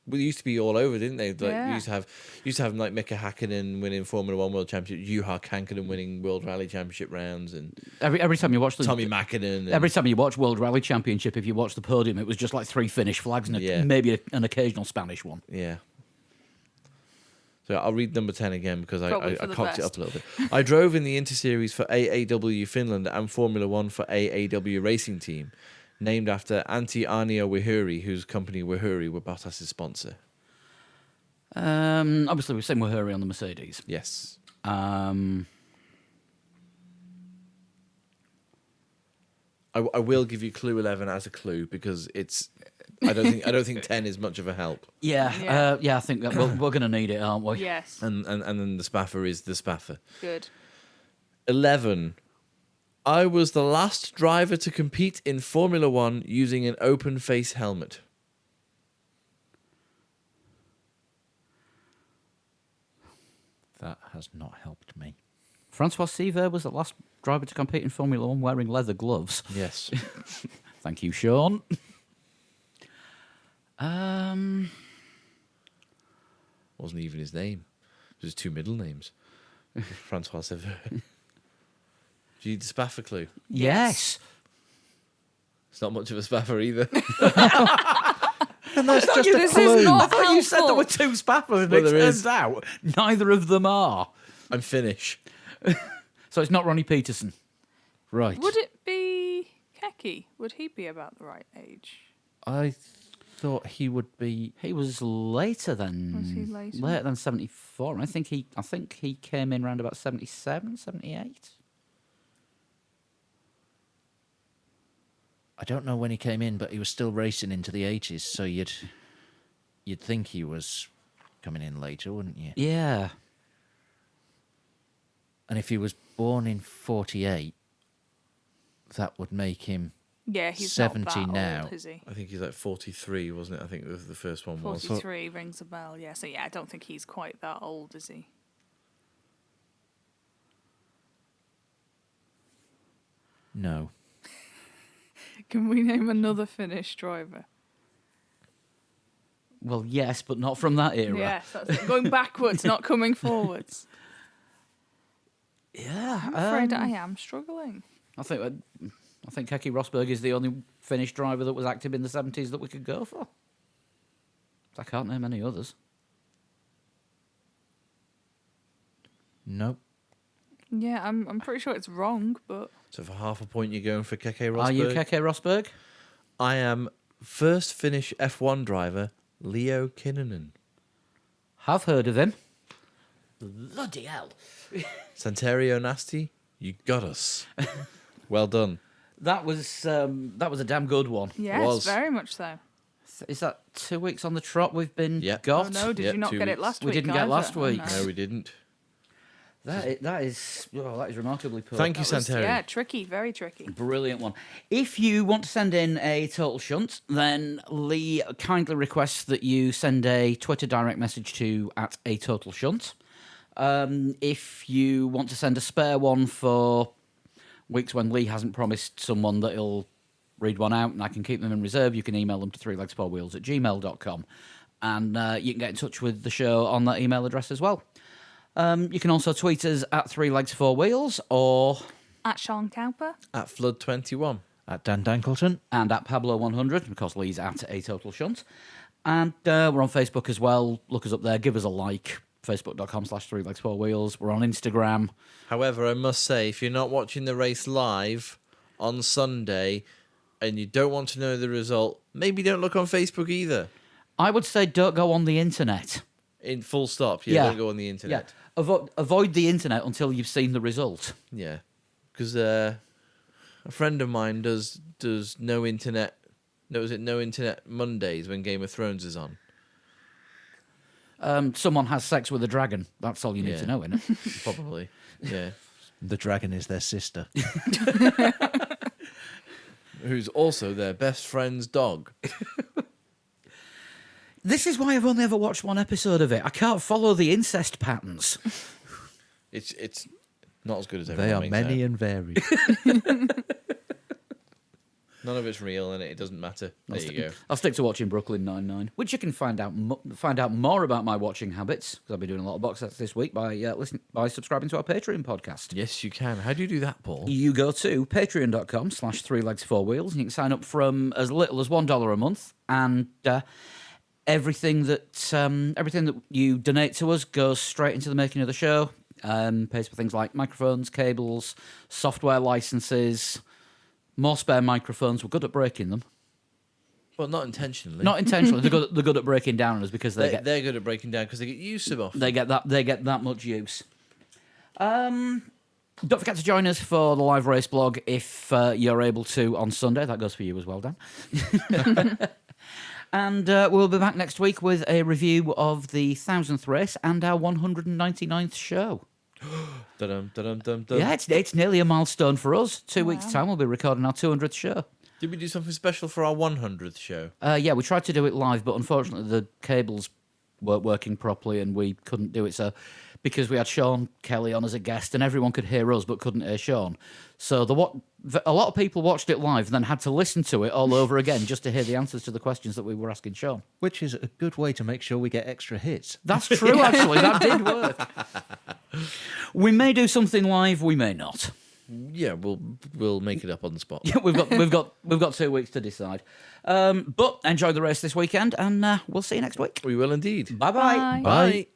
Well, they used to be all over, didn't they? Like, Yeah. used to have like Mika Hakkinen winning Formula One World Championship, Juha Kankkunen winning World Rally Championship rounds, and Every time you watch the Tommy Mäkinen. And, every time you watch World Rally Championship, if you watch the podium, it was just like 3 Finnish flags and Yeah. maybe an occasional Spanish one. yeah. So I'll read number 10 again because Probably I for the cocked it best. up a little bit. I drove in the Interseries for AAW Finland and Formula One for AAW Racing Team, named after Antti Arnio Wihuri, whose company Wihuri were Bottas' sponsor. Obviously, we've seen Wahuri on the Mercedes. Yes. I will give you clue 11 as a clue because it's. I don't think 10 is much of a help. Yeah, I think that we're going to need it, aren't we? Yes. And then the Spaffer is the Spaffer. Good. 11. I was the last driver to compete in Formula One using an open face helmet. That has not helped me. Francois Seaver was the last driver to compete in Formula One wearing leather gloves. Yes. Thank you, Sean. Wasn't even his name. It was his two middle names. Francois Sever. Do you need the spaffer clue? Yes. It's not much of a spaffer either. And that's just a This is clue. not I thought you said there were helpful. two spaffers, and Well, it there turns is. out neither of them are. I'm Finnish. So it's not Ronnie Peterson. Right. Would it be Keki? Would he be about the right age? I thought he would be. He was later than Was he later? later than 74. And I think he came in round about 77, 78. I don't know when he came in, but he was still racing into the 80s, so you'd think he was coming in later, wouldn't you? Yeah. And if he was born in 48, that would make him Yeah, he's 70 not that now. old, is he? I think he's like 43, wasn't it? I think the first one was. 43 rings a bell, yeah. So, yeah, I don't think he's quite that old, is he? No. Can we name another Finnish driver? Well, yes, but not from that era. Yes, that's it. Going backwards, not coming forwards. Yeah. I'm afraid I am struggling. I think Keke Rosberg is the only Finnish driver that was active in the 70s that we could go for. I can't name any others. Nope. Yeah, I'm pretty sure it's wrong, but So for half a point, you're going for Keke Rosberg. Are you Keke Rosberg? I am first Finnish F1 driver, Leo Kinnunen. Have heard of him. Bloody hell. Santerio Nasty, you got us. Well done. That was a damn good one. yes, Was. very much so. Is that 2 weeks on the trot we've been Yeah. got? Oh no, did Yeah, you not 2 get it weeks. last We week? didn't get either? last Oh, week. no. No, we didn't. That is remarkably poor. Thank you, That was- Santerio. Yeah, tricky, very tricky. Brilliant one. If you want to send in a total shunt, then Lee kindly requests that you send a Twitter direct message to @atotalshunt. If you want to send a spare one for weeks when Lee hasn't promised someone that he'll read one out and I can keep them in reserve, you can email them to 3legs4wheels@gmail.com. And you can get in touch with the show on that email address as well. You can also tweet us at 3legs4wheels or At Sean Cowper. At Flood21. At Dan Dankleton. and at Pablo100, because Lee's at A Total Shunt. And we're on Facebook as well. Look us up there. Give us a like. Facebook.com/3legs4wheels. We're on Instagram. However, I must say, if you're not watching the race live on Sunday and you don't want to know the result, maybe don't look on Facebook either. I would say don't go on the internet. In full stop, Yeah. don't go on the internet. Avoid the internet until you've seen the result. Yeah, because a friend of mine does no internet. No, is it no internet Mondays when Game of Thrones is on? Someone has sex with a dragon. That's all you need Yeah. to know, innit? Probably. Yeah. The dragon is their sister. Who's also their best friend's dog. This is why I've only ever watched one episode of it. I can't follow the incest patterns. It's not as good as They everyone are makes many out. and varied. None of it's real, and it doesn't matter. There you go. I'll stick to watching Brooklyn Nine-Nine, which you can find out more about my watching habits, because I'll be doing a lot of box sets this week by subscribing to our Patreon podcast. Yes, you can. How do you do that, Paul? You go to patreon.com/3legs4wheels and you can sign up from as little as $1 a month, and everything that you donate to us goes straight into the making of the show. Pays for things like microphones, cables, software licenses, more spare microphones. We're good at breaking them. Well, not intentionally. Not intentionally. They're good at breaking down on us because They're good at breaking down because they get used to them. they get that much use. Don't forget to join us for the live race blog if you're able to on Sunday. That goes for you as well, Dan. And we'll be back next week with a review of the 1000th race and our 199th show. Dum, dum, dum, dum. Yeah, it's nearly a milestone for us. 2 weeks' Wow. time, we'll be recording our 200th show. Did we do something special for our 100th show? Yeah, we tried to do it live, but unfortunately the cables weren't working properly and we couldn't do it. So because we had Sean Kelly on as a guest and everyone could hear us but couldn't hear Sean. So a lot of people watched it live and then had to listen to it all over again just to hear the answers to the questions that we were asking Sean. Which is a good way to make sure we get extra hits. That's true, actually. That did work. We may do something live, we may not. Yeah, we'll make it up on the spot. Yeah, we've got 2 weeks to decide. But enjoy the race this weekend, and we'll see you next week. We will indeed. Bye-bye. Bye. Bye.